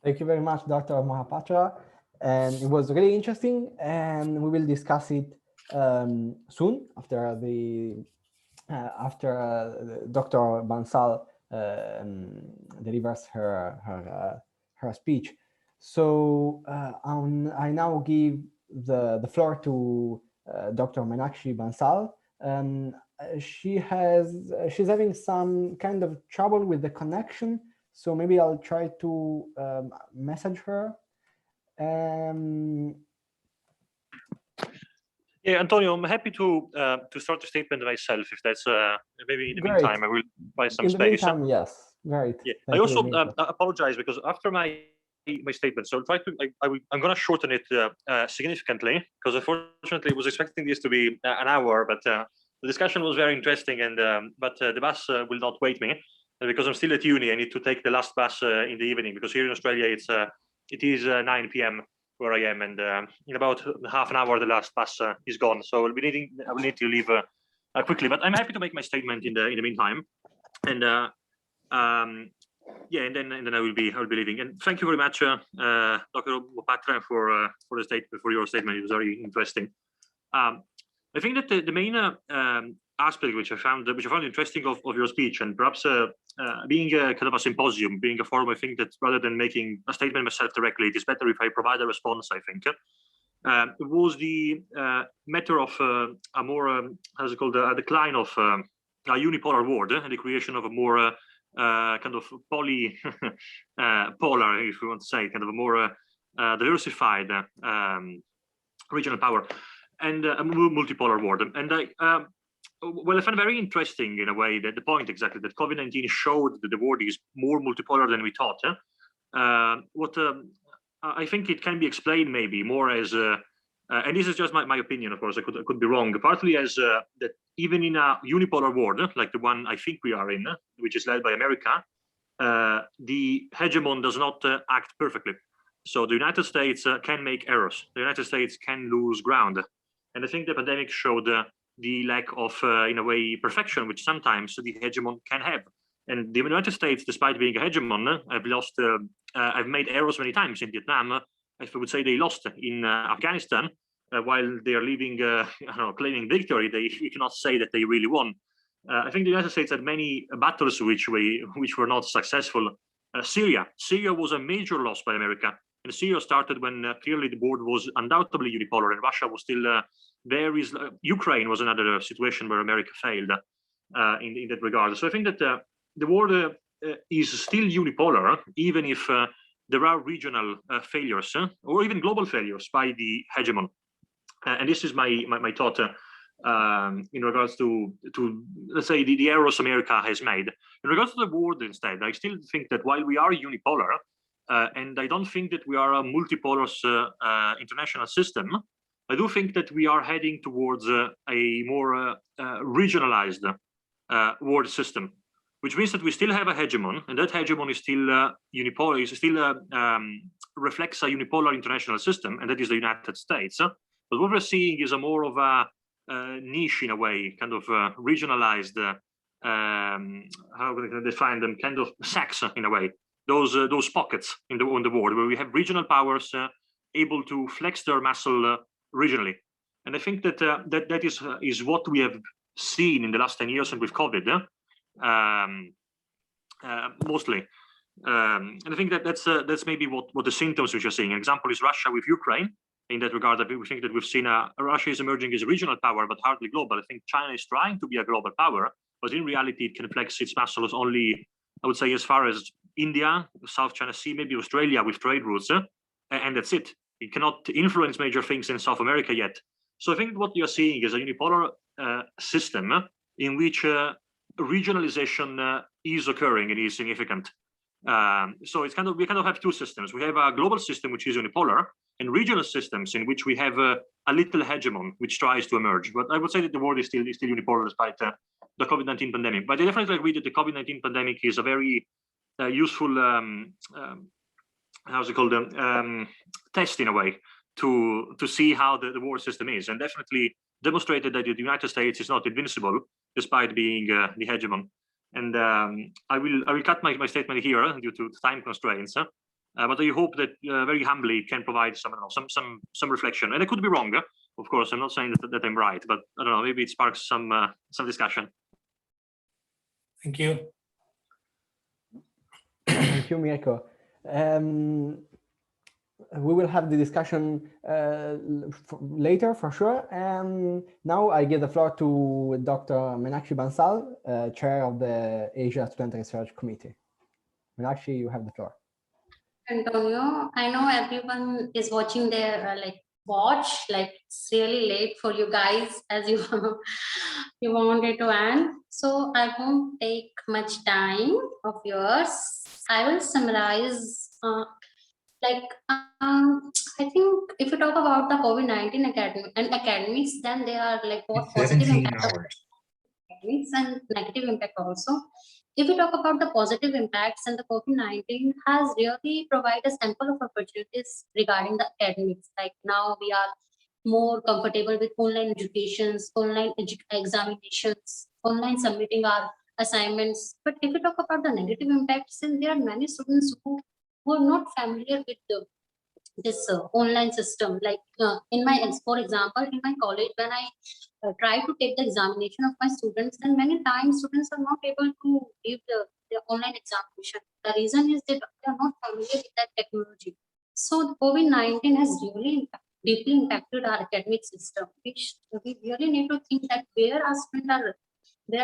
Thank you very much, Dr. Mohapatra. And it was really interesting, and we will discuss it soon after Dr. Bansal delivers her speech. So I now give the floor to Dr. Meenakshi Bansal. She's having some kind of trouble with the connection, so maybe I'll try to message her. Yeah, Antonio, I'm happy to start the statement myself. If that's maybe in the Great. meantime, I will buy some in space. The meantime, yes, great. Yeah, Thank I also you, apologize because after my statement, so I'll try to. I'm going to shorten it significantly because unfortunately I was expecting this to be an hour, but the discussion was very interesting, and but the bus will not wait me. And because I'm still at uni, I need to take the last bus in the evening because here in Australia it is 9 p.m. where I am, and in about half an hour the last bus is gone. So I will need to leave quickly. But I'm happy to make my statement in the meantime, and yeah, and then I will be leaving. And thank you very much, Dr. Mohapatra, for the statement, for your statement. It was very interesting. I think that the main aspect which I found interesting of your speech, and perhaps being a kind of a symposium, being a forum, I think that rather than making a statement myself directly, it is better if I provide a response. I think was the matter of a more how's it called, a decline of a unipolar world and the creation of a more kind of polar, if you want to say, kind of a more diversified regional power and a multipolar world. And well, I find very interesting in a way that the point exactly that COVID-19 showed that the world is more multipolar than we thought. What I think it can be explained maybe more as, and this is just my opinion, of course, I could be wrong, partly as that even in a unipolar world, like the one I think we are in, which is led by America, the hegemon does not act perfectly. So the United States can make errors. The United States can lose ground. And I think the pandemic showed the lack of, in a way, perfection, which sometimes the hegemon can have. And the United States, despite being a hegemon, I've made errors many times in Vietnam. I would say they lost in Afghanistan, while they are leaving, claiming victory. You cannot say that they really won. I think the United States had many battles which were not successful. Syria was a major loss by America. And Syria started when clearly the board was undoubtedly unipolar, and Russia was still Ukraine was another situation where America failed in that regard. So I think that the world is still unipolar, even if there are regional failures or even global failures by the hegemon. And this is my thought in regards to let's say the errors America has made. In regards to the world, instead, I still think that while we are unipolar, and I don't think that we are a multipolar international system, I do think that we are heading towards a more regionalized world system, which means that we still have a hegemon, and that hegemon is still unipolar, reflects a unipolar international system, and that is the United States. But what we're seeing is a more of a niche, in a way, kind of regionalized, how can I define them, kind of sacks, in a way, those pockets on the world where we have regional powers able to flex their muscle regionally. And I think that that is what we have seen in the last 10 years and with COVID, mostly. And I think that's maybe what the symptoms which you're seeing. An example is Russia with Ukraine. In that regard, we think that we've seen Russia is emerging as a regional power, but hardly global. I think China is trying to be a global power, but in reality, it can flex its muscles only, I would say, as far as India, South China Sea, maybe Australia with trade routes, and that's it. It cannot influence major things in South America yet. So I think what you're seeing is a unipolar system in which regionalization is occurring and is significant. So it's we kind of have two systems. We have a global system which is unipolar, and regional systems in which we have a little hegemon which tries to emerge. But I would say that the world is still unipolar despite the COVID-19 pandemic. But I definitely agree that the COVID-19 pandemic is a very useful, how's it called, test in a way to see how the war system is, and definitely demonstrated that the United States is not invincible despite being the hegemon. And I will cut my statement here due to time constraints. But I hope that very humbly can provide some reflection. And I could be wrong, of course. I'm not saying that I'm right, but I don't know. Maybe it sparks some discussion. Thank you. Thank you, Mirko. We will have the discussion later for sure. Now I give the floor to Dr. Meenakshi Bansal, Chair of the Asia Student Research Committee. Meenakshi, you have the floor. Antonio, I know everyone is watching their watch, like it's really late for you guys as you you wanted to end. So I won't take much time of yours. I will summarize. I think if you talk about the COVID-19 academics, then there are like both positive impact of academics and negative impact also. If we talk about the positive impacts, and the COVID-19 has really provided us ample of opportunities regarding the academics. Like now we are more comfortable with online educations, online examinations, online submitting our assignments. But if we talk about the negative impacts, then there are many students who are not familiar with this online system. Like for example, in my college, when I try to take the examination of my students, and many times students are not able to give the online examination. The reason is that they are not familiar with that technology. So the COVID-19 has really deeply impacted our academic system, which we really need to think that where our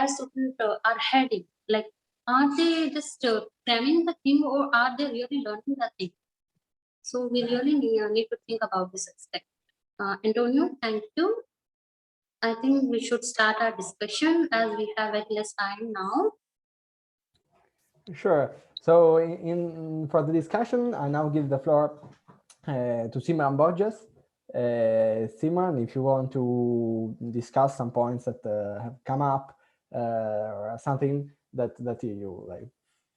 students are heading. Like, are they just cramming the thing, or are they really learning the thing? So we really need to think about this aspect. Antonio, thank you. I think we should start our discussion as we have less time now. Sure. So for the discussion, I now give the floor to Simran Borges. Simran, if you want to discuss some points that have come up or something that you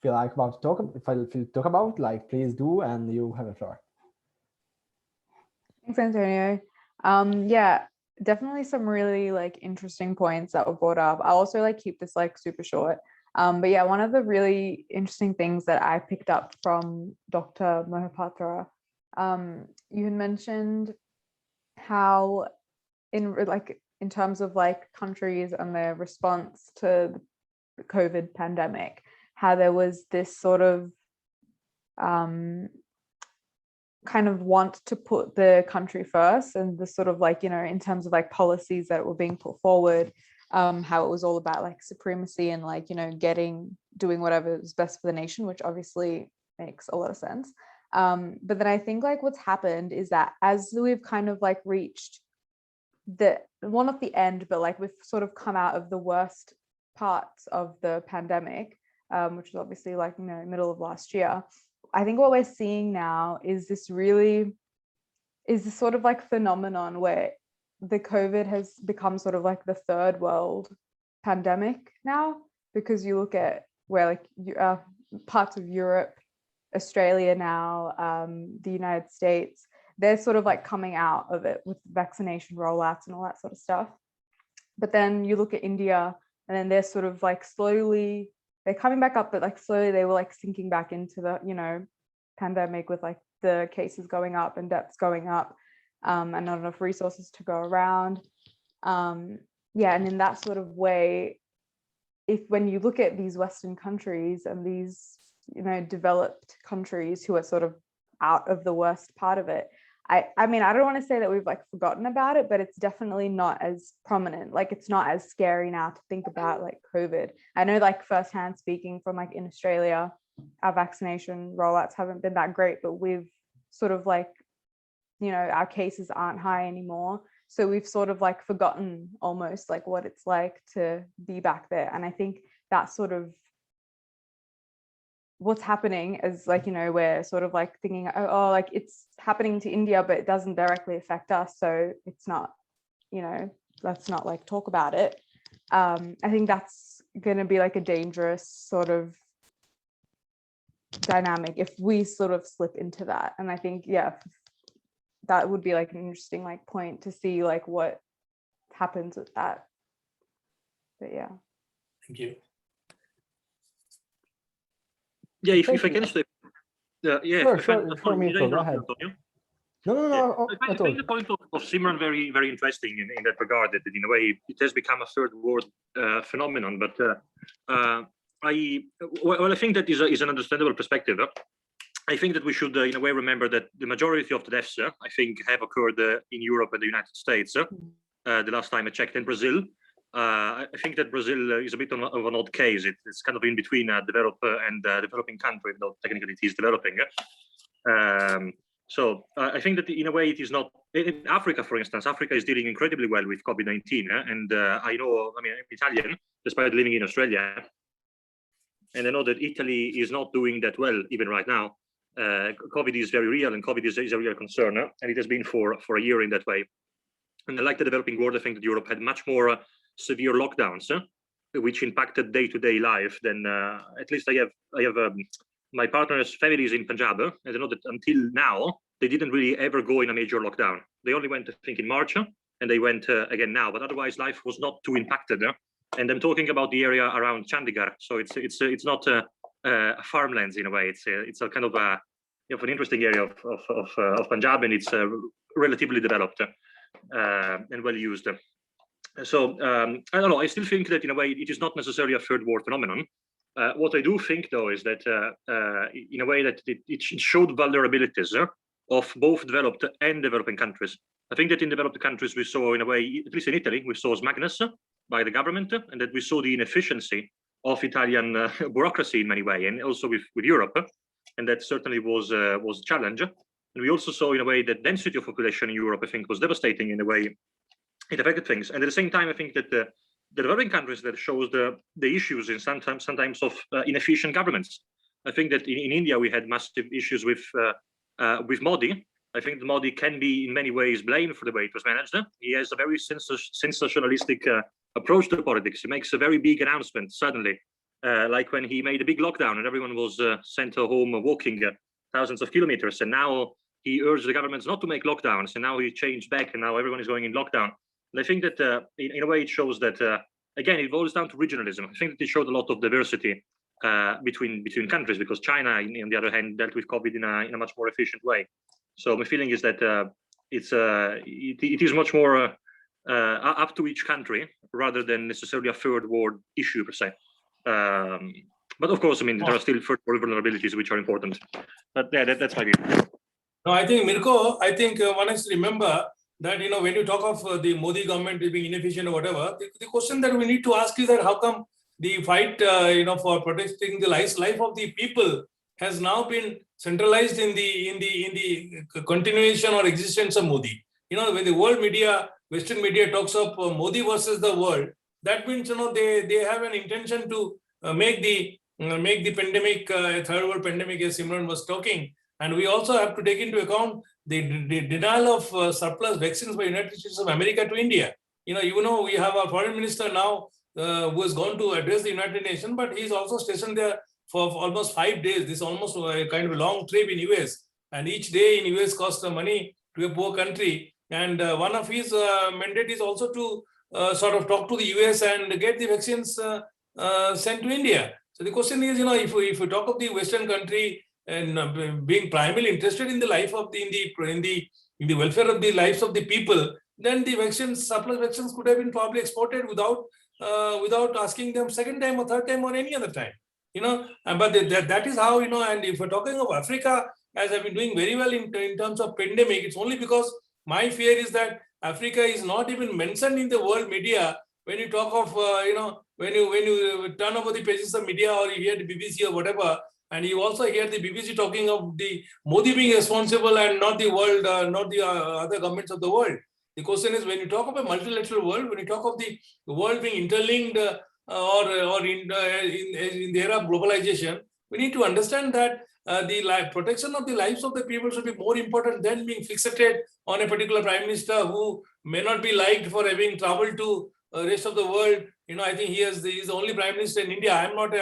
feel like about to talk about, like, please do, and you have the floor. Thanks, Antonio. Yeah, definitely some really interesting points that were brought up. I'll also keep this super short. But yeah, one of the really interesting things that I picked up from Dr. Mohapatra, you had mentioned how in terms of countries and their response to the COVID pandemic, how there was this sort of kind of want to put the country first, and the sort of in terms of policies that were being put forward, how it was all about supremacy and doing whatever is best for the nation, which obviously makes a lot of sense. But then I think what's happened is that as we've kind of reached not the end, but we've sort of come out of the worst parts of the pandemic, which is obviously middle of last year. I think what we're seeing now is this sort of phenomenon where the COVID has become sort of the third world pandemic now, because you look at where parts of Europe, Australia now, the United States, they're sort of coming out of it with vaccination rollouts and all that sort of stuff. But then you look at India, and then they're sort of slowly, they're coming back up, but slowly they were sinking back into the pandemic, with the cases going up and deaths going up, and not enough resources to go around. Yeah, and in that sort of way, when you look at these Western countries and these developed countries who are sort of out of the worst part of it, I mean, I don't want to say that we've forgotten about it, but it's definitely not as prominent. It's not as scary now to think about COVID. I know firsthand speaking from in Australia, our vaccination rollouts haven't been that great, but we've sort of our cases aren't high anymore. So we've sort of forgotten almost what it's like to be back there. And I think that's sort of what's happening is we're sort of thinking, oh, it's happening to India, but it doesn't directly affect us, so it's not, let's not talk about it. I think that's going to be a dangerous sort of dynamic if we sort of slip into that. And I think, yeah, that would be like an interesting like point to see like what happens with that. But yeah. Thank you. Yeah, if I can say, yeah, Sure, Mirko, go ahead. No, I find the point of Simran very, very interesting in that regard, that in a way it has become a third world phenomenon. But I think that is an understandable perspective. I think that we should, in a way, remember that the majority of the deaths, I think, have occurred in Europe and the United States. The last time I checked, in Brazil. I think that Brazil is a bit of an odd case. It's kind of in between developed and developing country, though technically it is developing. So I think that in a way it is not. In Africa, for instance, Africa is dealing incredibly well with COVID-19. And I know, I mean, I'm Italian, despite living in Australia. And I know that Italy is not doing that well even right now. COVID is very real, and COVID is a real concern. And it has been for a year in that way. And like the developing world, I think that Europe had much more severe lockdowns, which impacted day-to-day life than at least I have my partner's family is in Punjab, and I know that until now they didn't really ever go in a major lockdown. They only went, I think, in March, and they went again now. But otherwise, life was not too impacted. And I'm talking about the area around Chandigarh, so it's not farmlands in a way. It's a kind of a an interesting area of Punjab, and it's relatively developed and well used. So I don't know. I still think that in a way it is not necessarily a third world phenomenon. What I do think, though, is that in a way that it showed vulnerabilities of both developed and developing countries. I think that in developed countries we saw, in a way, at least in Italy, we saw smugness by the government, and that we saw the inefficiency of Italian bureaucracy in many ways, and also with Europe, and that certainly was a challenge. And we also saw, in a way, that density of population in Europe, I think, was devastating in a way. It affected things, and at the same time, I think that the developing countries that shows the issues in sometimes of inefficient governments. I think that in India we had massive issues with Modi. I think that Modi can be in many ways blamed for the way it was managed. He has a very sensationalistic approach to politics. He makes a very big announcement suddenly, like when he made a big lockdown and everyone was sent home walking thousands of kilometers, and now he urged the governments not to make lockdowns, and now he changed back, and now everyone is going in lockdown. And I think that in a way it shows that, again, it boils down to regionalism. I think that it showed a lot of diversity between countries, because China, on the other hand, dealt with COVID in a much more efficient way. So my feeling is that it is much more up to each country rather than necessarily a third world issue per se. But of course, I mean, there are still third world vulnerabilities which are important. But yeah, that's my view. No, I think, Mirko, one has to remember that, when you talk of the Modi government being inefficient or whatever, the question that we need to ask is that how come the fight, for protecting the life of the people has now been centralized in the continuation or existence of Modi. When the world media, Western media talks of Modi versus the world, that means, they have an intention to make the pandemic, a third world pandemic, as Simran was talking. And we also have to take into account the denial of surplus vaccines by United States of America to India. We have our foreign minister now who has gone to address the United Nations, but he's also stationed there for almost 5 days. This is almost a kind of a long trip in US. And each day in US costs money to a poor country. And one of his mandate is also to sort of talk to the US and get the vaccines sent to India. So the question is, if we talk of the Western country and being primarily interested in the life of in the welfare of the lives of the people, then the vaccines, surplus vaccines, could have been probably exported without asking them second time or third time or any other time. But that is how, and if we're talking of Africa, as I've been doing very well in terms of pandemic, it's only because my fear is that Africa is not even mentioned in the world media. When you talk of, when you turn over the pages of media, or you hear the BBC or whatever, and you also hear the BBC talking of the Modi being responsible and not the world, not the other governments of the world. The question is, when you talk of a multilateral world, when you talk of the world being interlinked or in the era of globalization, we need to understand that the protection of the lives of the people should be more important than being fixated on a particular prime minister who may not be liked for having traveled to the rest of the world I think he's the only prime minister in India. I'm not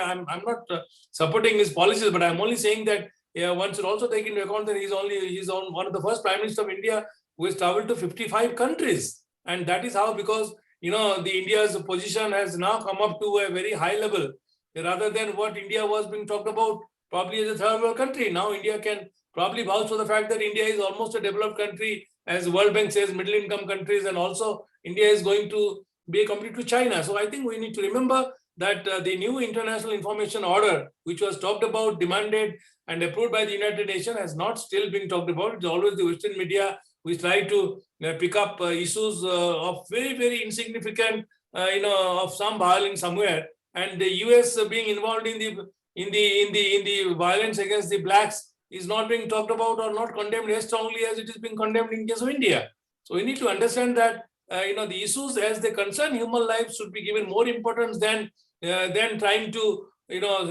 supporting his policies, but I'm only saying that one should also take into account that he's one of the first prime minister of India who has traveled to 55 countries, and that is how, because the India's position has now come up to a very high level, rather than what India was being talked about probably as a third world country. Now India can probably vouch for the fact that India is almost a developed country, as World Bank says, middle income countries, and also India is going to be a competitor to China. So I think we need to remember that the new international information order, which was talked about, demanded, and approved by the United Nations, has not still been talked about. It's always the Western media which try to pick up issues of very, very insignificant, of some violence somewhere, and the US being involved in the violence against the blacks is not being talked about or not condemned as strongly as it is being condemned in case of India. So we need to understand that the issues as they concern human lives should be given more importance than trying to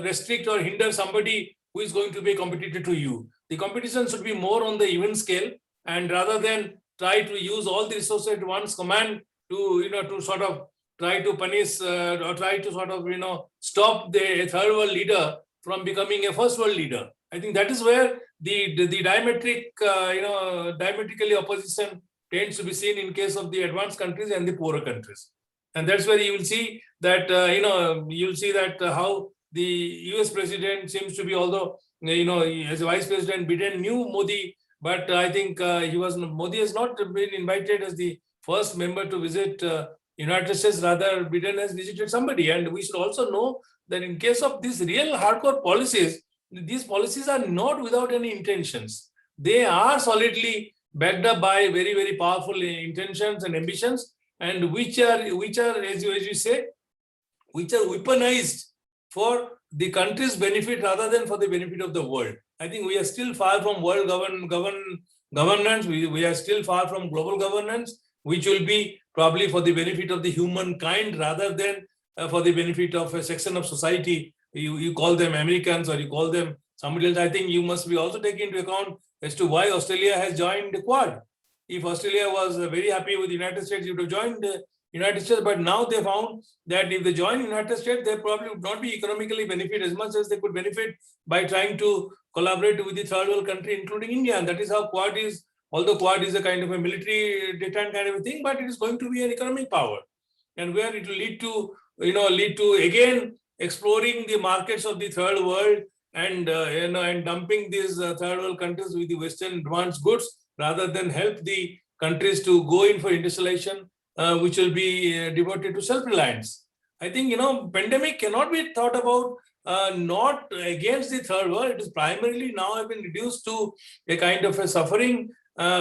restrict or hinder somebody who is going to be a competitor to you. The competition should be more on the even scale, and rather than try to use all the resources at one's command to to sort of try to punish or try to sort of stop the third world leader from becoming a first world leader. I think that is where the diametrically opposition tends to be seen in case of the advanced countries and the poorer countries. And that's where you will see that you'll see that how the US president seems to be, although as a vice president, Biden knew Modi, but I think Modi has not been invited as the first member to visit United States. Rather, Biden has visited somebody. And we should also know that in case of these real hardcore policies, these policies are not without any intentions. They are solidly backed up by very, very powerful intentions and ambitions, and which are as you say, which are weaponized for the country's benefit rather than for the benefit of the world. I think we are still far from world governance. We are still far from global governance, which will be probably for the benefit of the humankind rather than for the benefit of a section of society. You call them Americans or you call them somebody else. I think you must be also taking into account as to why Australia has joined the Quad. If Australia was very happy with the United States, it would have joined the United States. But now they found that if they join the United States, they probably would not be economically benefit as much as they could benefit by trying to collaborate with the third world country, including India. And that is how Quad is, although Quad is a kind of a military deterrent kind of a thing, but it is going to be an economic power. And where it will lead to again exploring the markets of the third world and and dumping these third world countries with the Western advanced goods, rather than help the countries to go in for industrialization, which will be devoted to self-reliance. I think pandemic cannot be thought about not against the third world. It is primarily now have been reduced to a kind of a suffering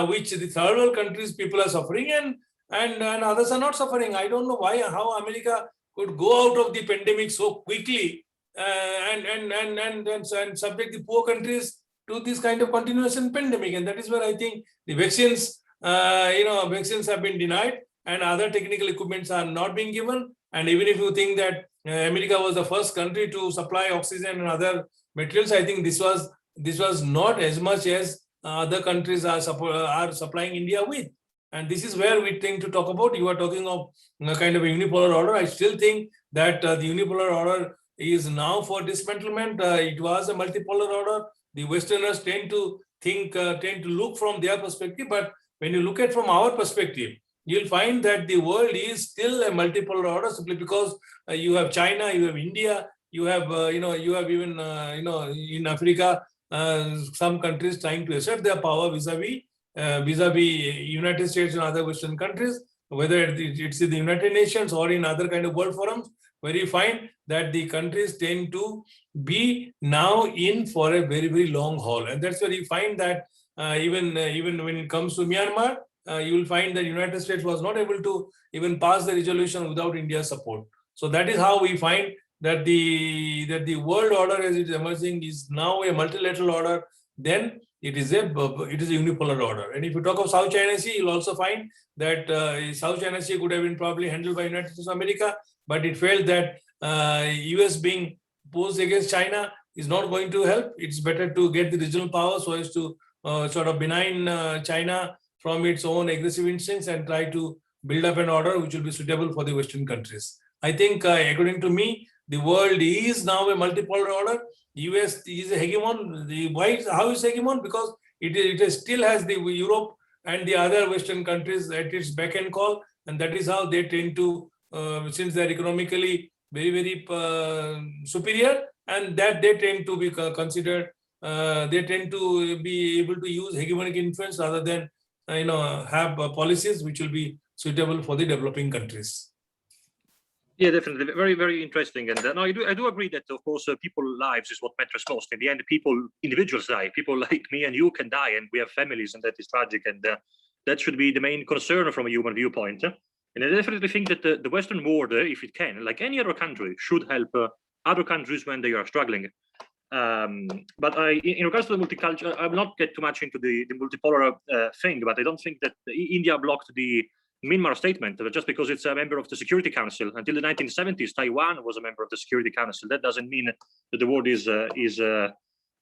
which the third world countries people are suffering, and others are not suffering. I don't know how America could go out of the pandemic so quickly and subject the poor countries to this kind of continuous pandemic. And that is where I think the vaccines, vaccines have been denied and other technical equipments are not being given. And even if you think that America was the first country to supply oxygen and other materials, I think this was not as much as other countries are supplying India with. And this is where we tend to talk about. You are talking of kind of a unipolar order. I still think that the unipolar order is now for dismantlement. It was a multipolar order. The Westerners tend to look from their perspective, but when you look at from our perspective, you'll find that the world is still a multipolar order simply because you have China, you have India, you have you have even in Africa some countries trying to assert their power vis-a-vis United States and other Western countries, whether it's in the United Nations or in other kind of world forums, where you find that the countries tend to be now in for a very, very long haul. And that's where you find that even when it comes to Myanmar, you will find that the United States was not able to even pass the resolution without India's support. So that is how we find that the world order as it is emerging is now a multilateral order. Then it is a unipolar order. And if you talk of South China Sea, you'll also find that South China Sea could have been probably handled by United States of America, but it felt that US being posed against China is not going to help. It's better to get the regional power so as to sort of benign China from its own aggressive instincts and try to build up an order which will be suitable for the Western countries. I think, according to me, the world is now a multipolar order. US is a hegemon. How is hegemon? Because it still has the Europe and the other Western countries at its beck and call, and that is how they tend to, since they are economically very, very superior, and that they tend to be considered, they tend to be able to use hegemonic influence rather than have policies which will be suitable for the developing countries. Yeah, definitely. Very, very interesting. And no, I do agree that, of course, people's lives is what matters most. In the end, individuals die. People like me and you can die, and we have families, and that is tragic. And that should be the main concern from a human viewpoint. And I definitely think that the Western world, if it can, like any other country, should help other countries when they are struggling. But in regards to the multicultural, I will not get too much into the multipolar thing, but I don't think that India blocked the Myanmar statement just because it's a member of the Security Council. Until the 1970s, Taiwan was a member of the Security Council. That doesn't mean that the world is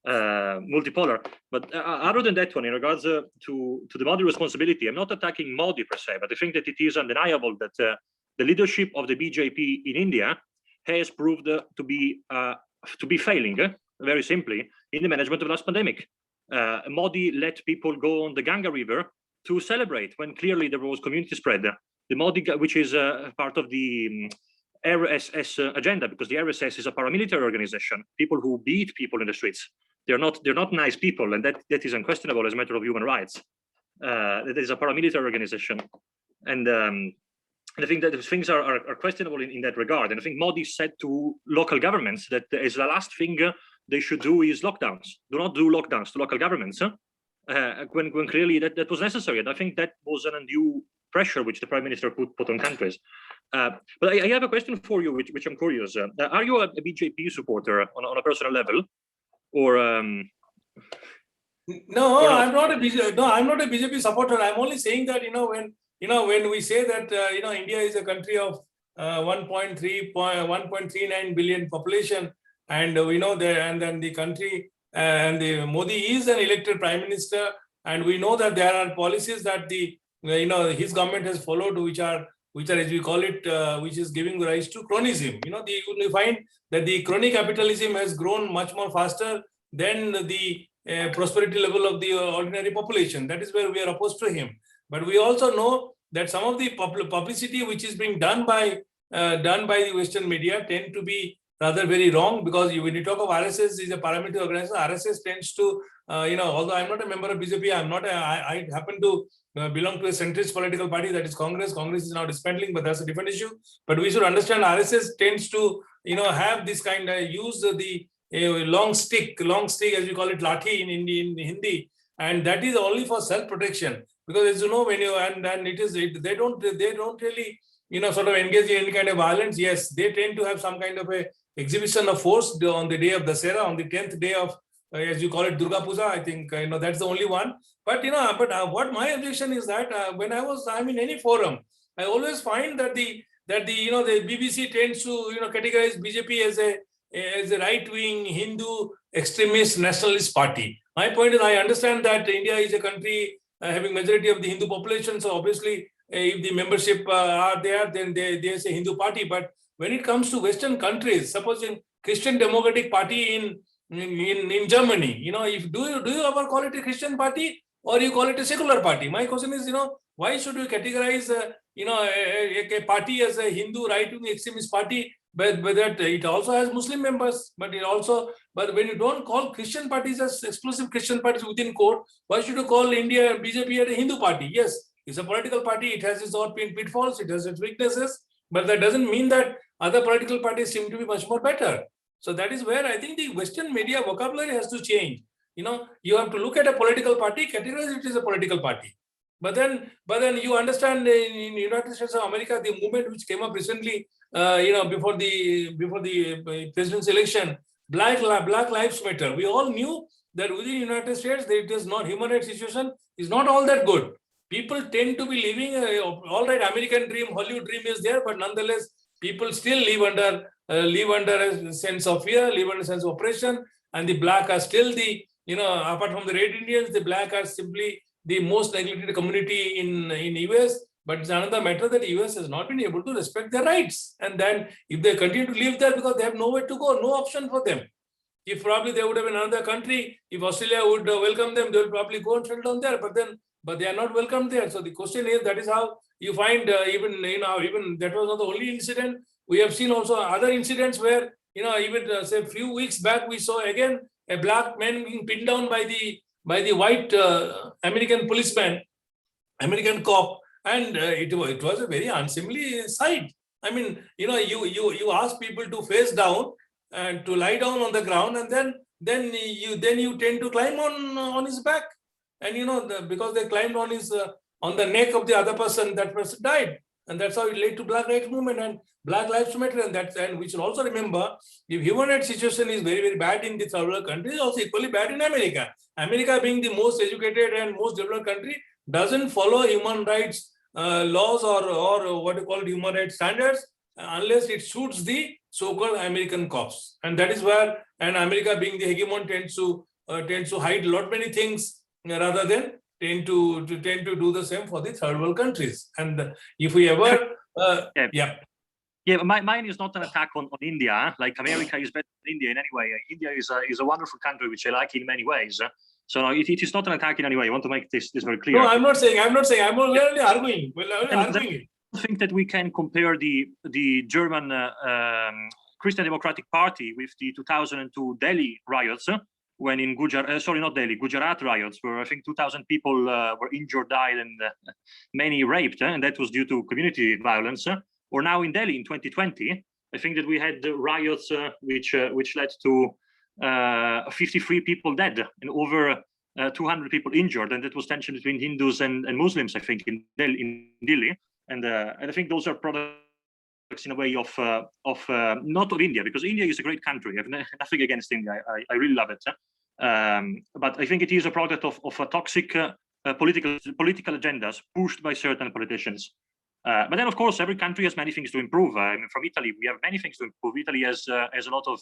multipolar. But other than that one, in regards to the Modi responsibility, I'm not attacking Modi per se, but I think that it is undeniable that the leadership of the BJP in India has proved to be failing, very simply, in the management of the last pandemic. Modi let people go on the Ganga River to celebrate when clearly there was community spread. The Modi, which is part of the RSS agenda, because the RSS is a paramilitary organization, people who beat people in the streets. They're not nice people, and that is unquestionable as a matter of human rights. That is a paramilitary organization, and I think that things are questionable in that regard. And I think Modi said to local governments that as the last thing they should do is lockdowns. Do not do lockdowns to local governments. When clearly that was necessary. And I think that was an undue pressure which the Prime Minister put on countries. But I have a question for you, which I'm curious. Are you a BJP supporter on a personal level? Or No, I'm not a BJP supporter. I'm only saying that, when we say that, India is a country of 1.39 billion population, and we know that, and then the country, and the Modi is an elected prime minister, and we know that there are policies that his government has followed, which are as we call it, which is giving rise to cronyism. You find that the crony capitalism has grown much more faster than the prosperity level of the ordinary population. That is where we are opposed to him. But we also know that some of the publicity which is being done by the Western media tend to be rather very wrong, because when you talk of RSS is a paramilitary organization, RSS tends to, although I'm not a member of BJP, I happen to belong to a centrist political party, that is Congress. Congress is now disbanding, but that's a different issue. But we should understand RSS tends to, have this kind of use the long stick as we call it, lathi in Hindi, and that is only for self-protection. Because as you know, when you they don't really sort of engage in any kind of violence. Yes, they tend to have some kind of a exhibition of force on the day of Dasera, on the 10th day of, as you call it, Durga Puja. I think that's the only one. But what my objection is that when I'm in any forum, I always find that the BBC tends to categorize BJP as a right-wing Hindu extremist nationalist party. My point is, I understand that India is a country having majority of the Hindu population, so obviously if the membership are there, then there's a Hindu party. But when it comes to Western countries, suppose in Christian Democratic Party in Germany, do you ever call it a Christian party or you call it a secular party? My question is, why should we categorize a party as a Hindu right-wing extremist party? But that it also has Muslim members, but when you don't call Christian parties as exclusive Christian parties within court, why should you call India BJP a Hindu party? Yes, it's a political party. It has its own pitfalls. It has its weaknesses, but that doesn't mean that other political parties seem to be much more better. So that is where I think the Western media vocabulary has to change. You have to look at a political party, categorize it as a political party. But then you understand in United States of America, the movement which came up recently, before the president's election, Black Lives Matter. We all knew that within the United States, it is not, human rights situation is not all that good. People tend to be living, all right, American dream, Hollywood dream is there, but nonetheless, people still live under a sense of fear, live under a sense of oppression, and the black are still apart from the Red Indians, the black are simply the most neglected community in US. But it's another matter that the US has not been able to respect their rights. And then if they continue to live there because they have nowhere to go, no option for them. If probably they would have been another country, if Australia would welcome them, they will probably go and settle down there. But they are not welcomed there. So the question is, that is how you find even that was not the only incident. We have seen also other incidents where, even say a few weeks back, we saw again a black man being pinned down by the white American policeman, American cop, and it was a very unseemly sight. I mean, you ask people to face down and to lie down on the ground, and then you tend to climb on his back, and because they climbed on the neck of the other person, that person died, and that's how it led to Black Rights Movement and Black Lives Matter. And we should also remember, if human rights situation is very, very bad in the third world countries, also equally bad in America. America, being the most educated and most developed country, doesn't follow human rights laws or what you call human rights standards unless it suits the so-called American cops. And that is where, and America being the hegemon tends to hide a lot many things rather than tend to do the same for the third world countries. And if we ever mine is not an attack on India. Like, America is better than India in any way. India is a wonderful country which I like in many ways. So no, it is not an attack in any way. I want to make this very clear. No, I'm not saying. I'm only arguing. I think that we can compare the German Christian Democratic Party with the 2002 Delhi riots, when in Gujarat riots, where I think 2,000 people were injured, died, and many raped, and that was due to community violence. Or now in Delhi in 2020, I think that we had riots which led to 53 people dead and over 200 people injured, and that was tension between Hindus and Muslims, I think, in Delhi. And I think those are products in a way of not of India, because India is a great country. I have nothing against India. I really love it. But I think it is a product of a toxic political agendas pushed by certain politicians. But then, of course, every country has many things to improve. I mean, from Italy, we have many things to improve. Italy has a lot of,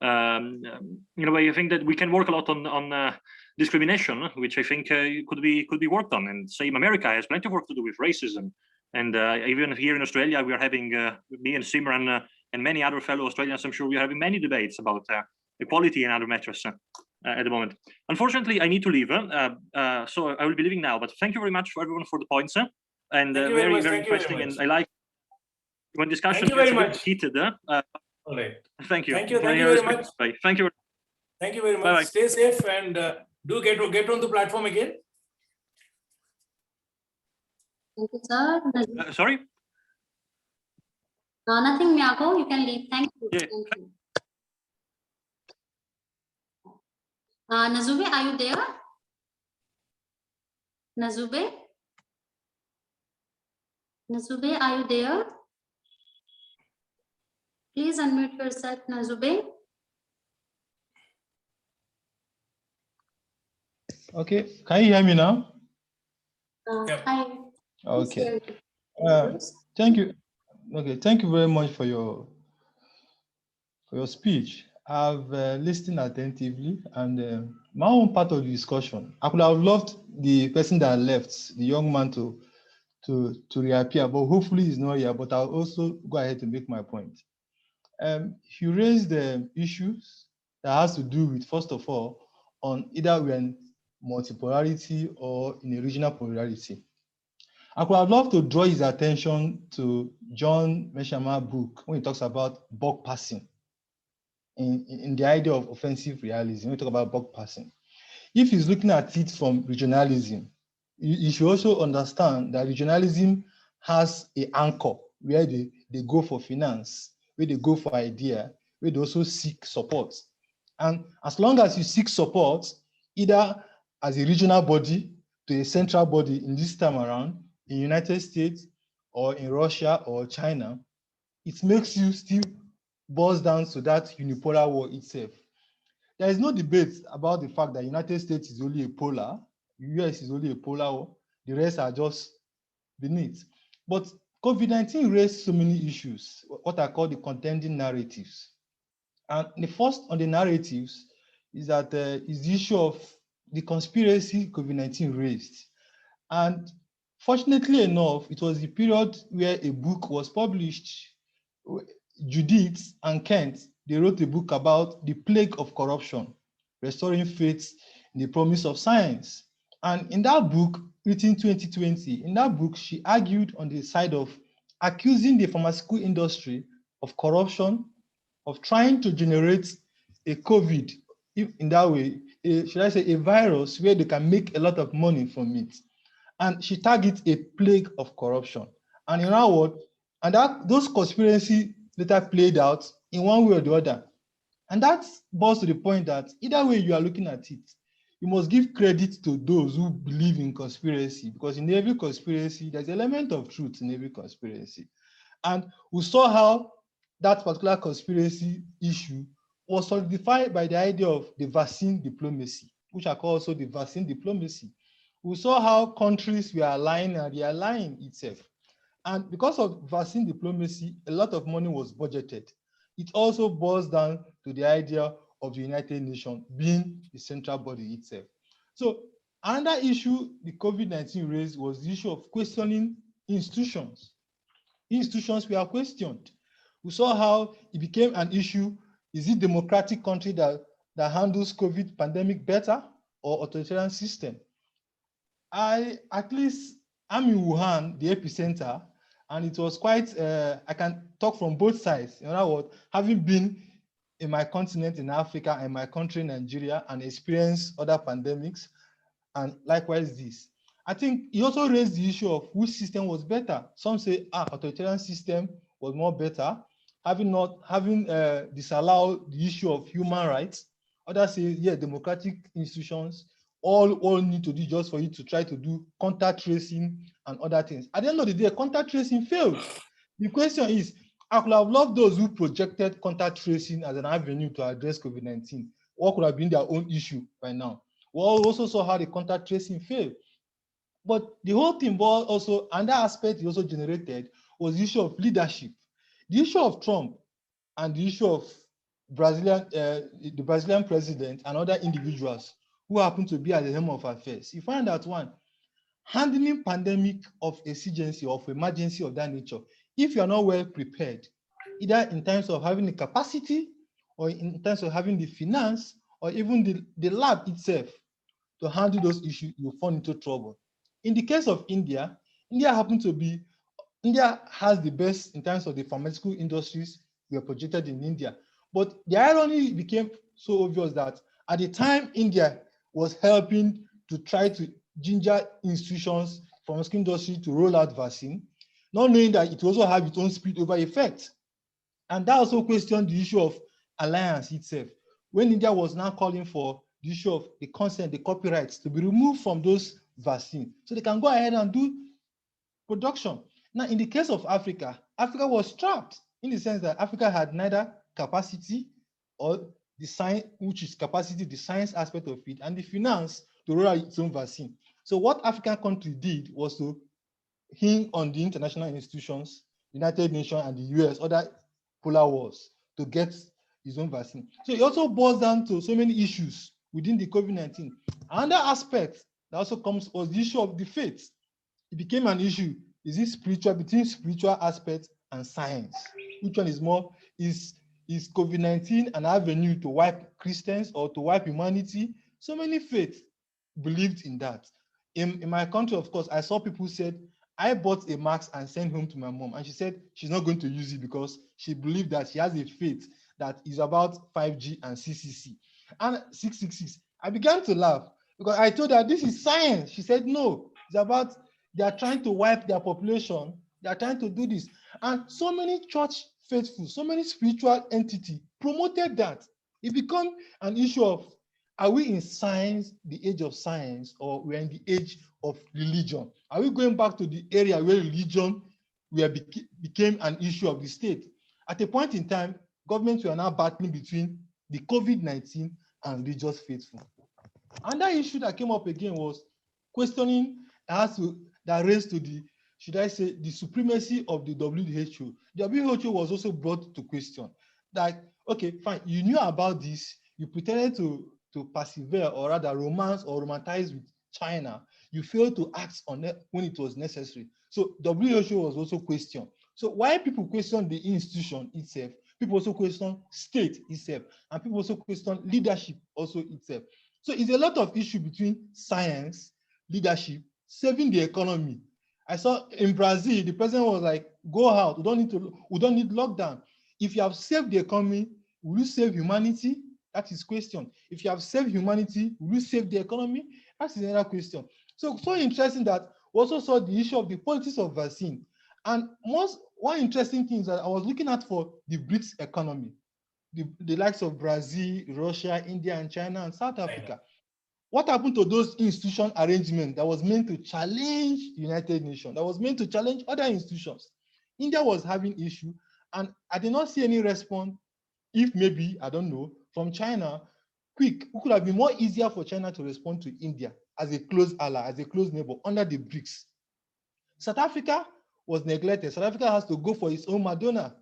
in a way, I think that we can work a lot on discrimination, which I think could be worked on. And same, America has plenty of work to do with racism. And even here in Australia, we are having, me and Simran and many other fellow Australians, I'm sure we are having many debates about equality and other matters at the moment. Unfortunately, I need to leave, so I will be leaving now. But thank you very much for everyone for the points. And very interesting. And I like when discussion gets heated. All right. Thank you. Thank you very much. Bye. Thank you. Thank you very much. Bye-bye. Stay safe and do get on the platform again. Thank you, sir. Sorry? Nothing, Miyako. You can leave. Thank you. Yeah. Thank you. Nazube, are you there? Nazube? Nazube, are you there? Please unmute yourself, Nazube. Okay, can you hear me now? Yep. Hi. Okay. Thank you. Okay, thank you very much for your speech. I've listened attentively, and my own part of the discussion, I could have loved the person that left, the young man, to reappear, but hopefully he's not here. But I'll also go ahead to make my point. He raised the issues that has to do with, first of all, on either we're in multipolarity or in a regional polarity. I could have loved to draw his attention to John Meshama's book when he talks about buck passing in the idea of offensive realism. When we talk about buck passing, if he's looking at it from regionalism, you should also understand that regionalism has an anchor where they go for finance, where they go for idea, where they also seek support. And as long as you seek support, either as a regional body to a central body in this time around, in the United States or in Russia or China, it makes you still boils down to that unipolar war itself. There is no debate about the fact that the United States is only a polar, the US is only a polar war, the rest are just beneath. But COVID-19 raised so many issues, what I call the contending narratives. And the first on the narratives is that is the issue of the conspiracy COVID-19 raised. And Fortunately enough, it was the period where a book was published. Judith and Kent, they wrote a book about the plague of corruption, restoring faith in the promise of science. And in that book, written 2020, in that book, she argued on the side of accusing the pharmaceutical industry of corruption, of trying to generate a COVID, in that way, should I say a virus where they can make a lot of money from it. And she targets a plague of corruption. And you know what? And those conspiracy later played out in one way or the other. And that boils to the point that either way you are looking at it, you must give credit to those who believe in conspiracy, because in every conspiracy, there's an element of truth in every conspiracy. And we saw how that particular conspiracy issue was solidified by the idea of the vaccine diplomacy, which I call also the vaccine diplomacy. We saw how countries were aligning and realigning itself. And because of vaccine diplomacy, a lot of money was budgeted. It also boils down to the idea of the United Nations being the central body itself. So another issue the COVID-19 raised was the issue of questioning institutions. Institutions were questioned. We saw how it became an issue. Is it democratic country that handles COVID pandemic better or authoritarian system? I'm in Wuhan, the epicenter, and it was quite, I can talk from both sides. You know what, having been in my continent in Africa and my country, Nigeria, and experienced other pandemics, and likewise this. I think he also raised the issue of which system was better. Some say, authoritarian system was more better, having disallowed the issue of human rights. Others say, yeah, democratic institutions, all need to do just for you to try to do contact tracing and other things. At the end of the day, contact tracing failed. The question is, I could have loved those who projected contact tracing as an avenue to address COVID-19. What could have been their own issue by now? We also saw how the contact tracing failed. But the whole thing was also, and that aspect it also generated was the issue of leadership. The issue of Trump and the issue of the Brazilian president and other individuals who happen to be at the helm of affairs. You find that one, handling pandemic of exigency, of emergency of that nature, if you are not well prepared, either in terms of having the capacity or in terms of having the finance or even the lab itself to handle those issues, you fall into trouble. In the case of India, India has the best in terms of the pharmaceutical industries were projected in India. But the irony became so obvious that at the time India was helping to try to ginger institutions, pharmaceutical industry to roll out vaccine, not knowing that it also have its own spillover effect. And that also questioned the issue of alliance itself. When India was now calling for the issue of the consent, the copyrights to be removed from those vaccines, so they can go ahead and do production. Now, in the case of Africa, Africa was trapped in the sense that Africa had neither capacity or the science, which is capacity, the science aspect of it, and the finance to roll out its own vaccine. So what African country did was to hinge on the international institutions, United Nations and the US, other polar wars, to get his own vaccine. So it also boils down to so many issues within the COVID-19. Another aspect that also comes was the issue of the faith. It became an issue. Is it spiritual, between spiritual aspect and science? Which one is more? Is COVID-19 an avenue to wipe Christians or to wipe humanity? So many faiths believed in that. In my country, of course, I saw people said, I bought a mask and sent home to my mom, and she said she's not going to use it because she believed that she has a faith that is about 5G and CCC and 666. I began to laugh because I told her this is science. She said no, it's about they are trying to wipe their population. They are trying to do this, and so many church faithful, so many spiritual entity promoted that. It became an issue of, are we in science, the age of science, or we're in the age of religion? Are we going back to the area where religion became an issue of the state? At a point in time, governments were now battling between the COVID-19 and religious faithful. Another issue that came up again was questioning that raised to the, should I say, the supremacy of the WHO. The WHO was also brought to question. Like, okay, fine, you knew about this, you pretended to persevere or rather romance or romanticize with China, you failed to act on it when it was necessary. So WHO was also questioned. So why people question the institution itself, people also question state itself, and people also question leadership also itself. So it's a lot of issue between science, leadership, saving the economy. I saw in Brazil, the president was like, go out, we don't need lockdown. If you have saved the economy, will you save humanity? That is question. If you have saved humanity, will you save the economy? That is another question. So interesting that we also saw the issue of the politics of vaccine. And one interesting thing is that I was looking at for the BRICS economy, the likes of Brazil, Russia, India, and China, and South Africa. What happened to those institution arrangements that was meant to challenge the United Nations, that was meant to challenge other institutions? India was having issue, and I did not see any response, if maybe, I don't know, from China, quick. It could have been more easier for China to respond to India as a close ally, as a close neighbor under the BRICS. South Africa was neglected. South Africa has to go for its own Moderna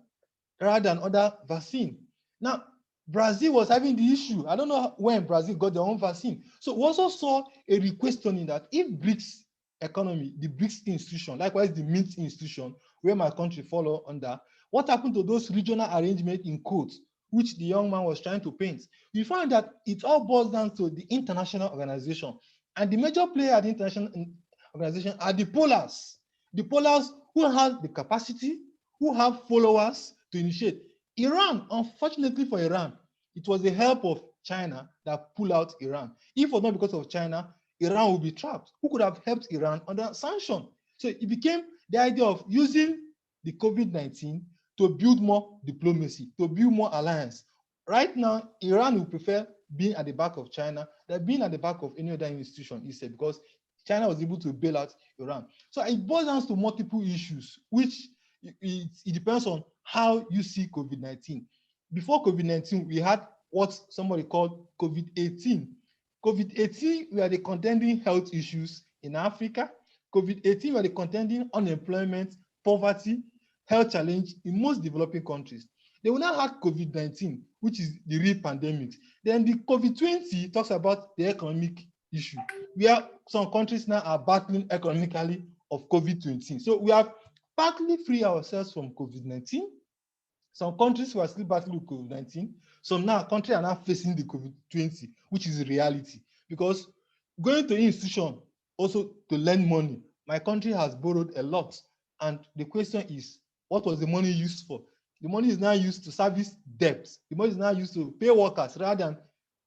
rather than other vaccine. Now, Brazil was having the issue. I don't know when Brazil got their own vaccine. So we also saw a re-questioning that if BRICS economy, the BRICS institution, likewise the Mint institution, where my country follow under, what happened to those regional arrangements in quotes, which the young man was trying to paint? We found that it all boils down to the international organization. And the major player at the international organization are the polars who have the capacity, who have followers to initiate. Iran, unfortunately for Iran, it was the help of China that pulled out Iran. If it was not because of China, Iran would be trapped. Who could have helped Iran under sanction? So it became the idea of using the COVID-19 to build more diplomacy, to build more alliance. Right now, Iran would prefer being at the back of China than being at the back of any other institution, he said, because China was able to bail out Iran. So it boils down to multiple issues, which it depends on how you see COVID-19. Before COVID-19, we had what somebody called COVID-18. COVID-18 were the contending health issues in Africa. COVID-18 were the contending unemployment, poverty, health challenge in most developing countries. They will now have COVID-19, which is the real pandemic. Then the COVID-20 talks about the economic issue, where some countries now are battling economically of COVID-19. So we have partly free ourselves from COVID-19. Some countries were still battling with COVID-19. Some countries are now facing the COVID-20, which is a reality. Because going to an institution also to lend money, my country has borrowed a lot. And the question is, what was the money used for? The money is now used to service debts. The money is now used to pay workers rather than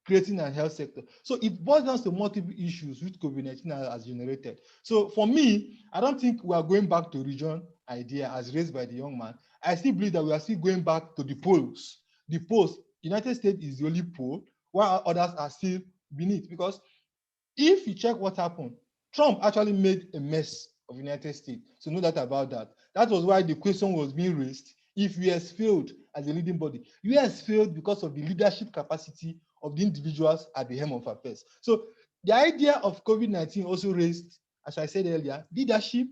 creating a health sector. So it boils down to multiple issues which COVID-19 has generated. So for me, I don't think we are going back to region idea as raised by the young man. I still believe that we are still going back to the poles. The poles, United States is the only pole, while others are still beneath. Because if you check what happened, Trump actually made a mess of the United States. So no doubt about that. That was why the question was being raised. If US failed as a leading body, US failed because of the leadership capacity of the individuals at the helm of affairs. So the idea of COVID-19 also raised, as I said earlier, leadership,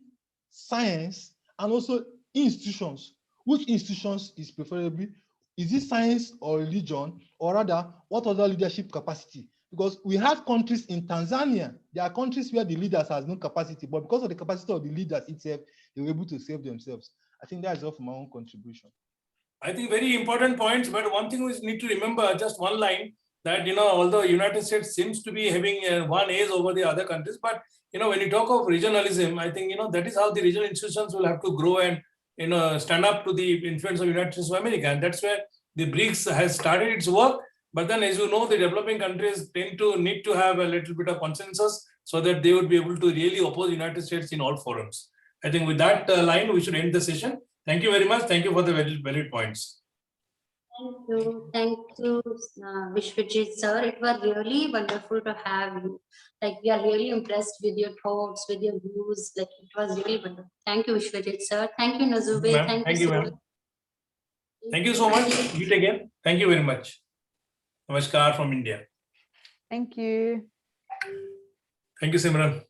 science, and also institutions. Which institutions is preferably? Is it science or religion, or rather, what other leadership capacity? Because we have countries in Tanzania, there are countries where the leaders has no capacity, but because of the capacity of the leaders itself, they were able to save themselves. I think that's all for my own contribution. I think very important points, but one thing we need to remember, just one line, that, although United States seems to be having one edge over the other countries, but, when you talk of regionalism, I think, that is how the regional institutions will have to grow and, stand up to the influence of United States of America. And that's where the BRICS has started its work. But then, as you know, the developing countries need to have a little bit of consensus so that they would be able to really oppose the United States in all forums. I think with that line, we should end the session. Thank you very much. Thank you for the very valid points. Thank you, Biswwajit sir. It was really wonderful to have you. Like, we are really impressed with your thoughts, with your views. Like, it was really wonderful. Thank you, Biswwajit sir. Thank you, Nazube. Thank you, ma'am. Thank you so much. Meet again. Thank you very much. Namaskar from India. Thank you. Thank you, Simran.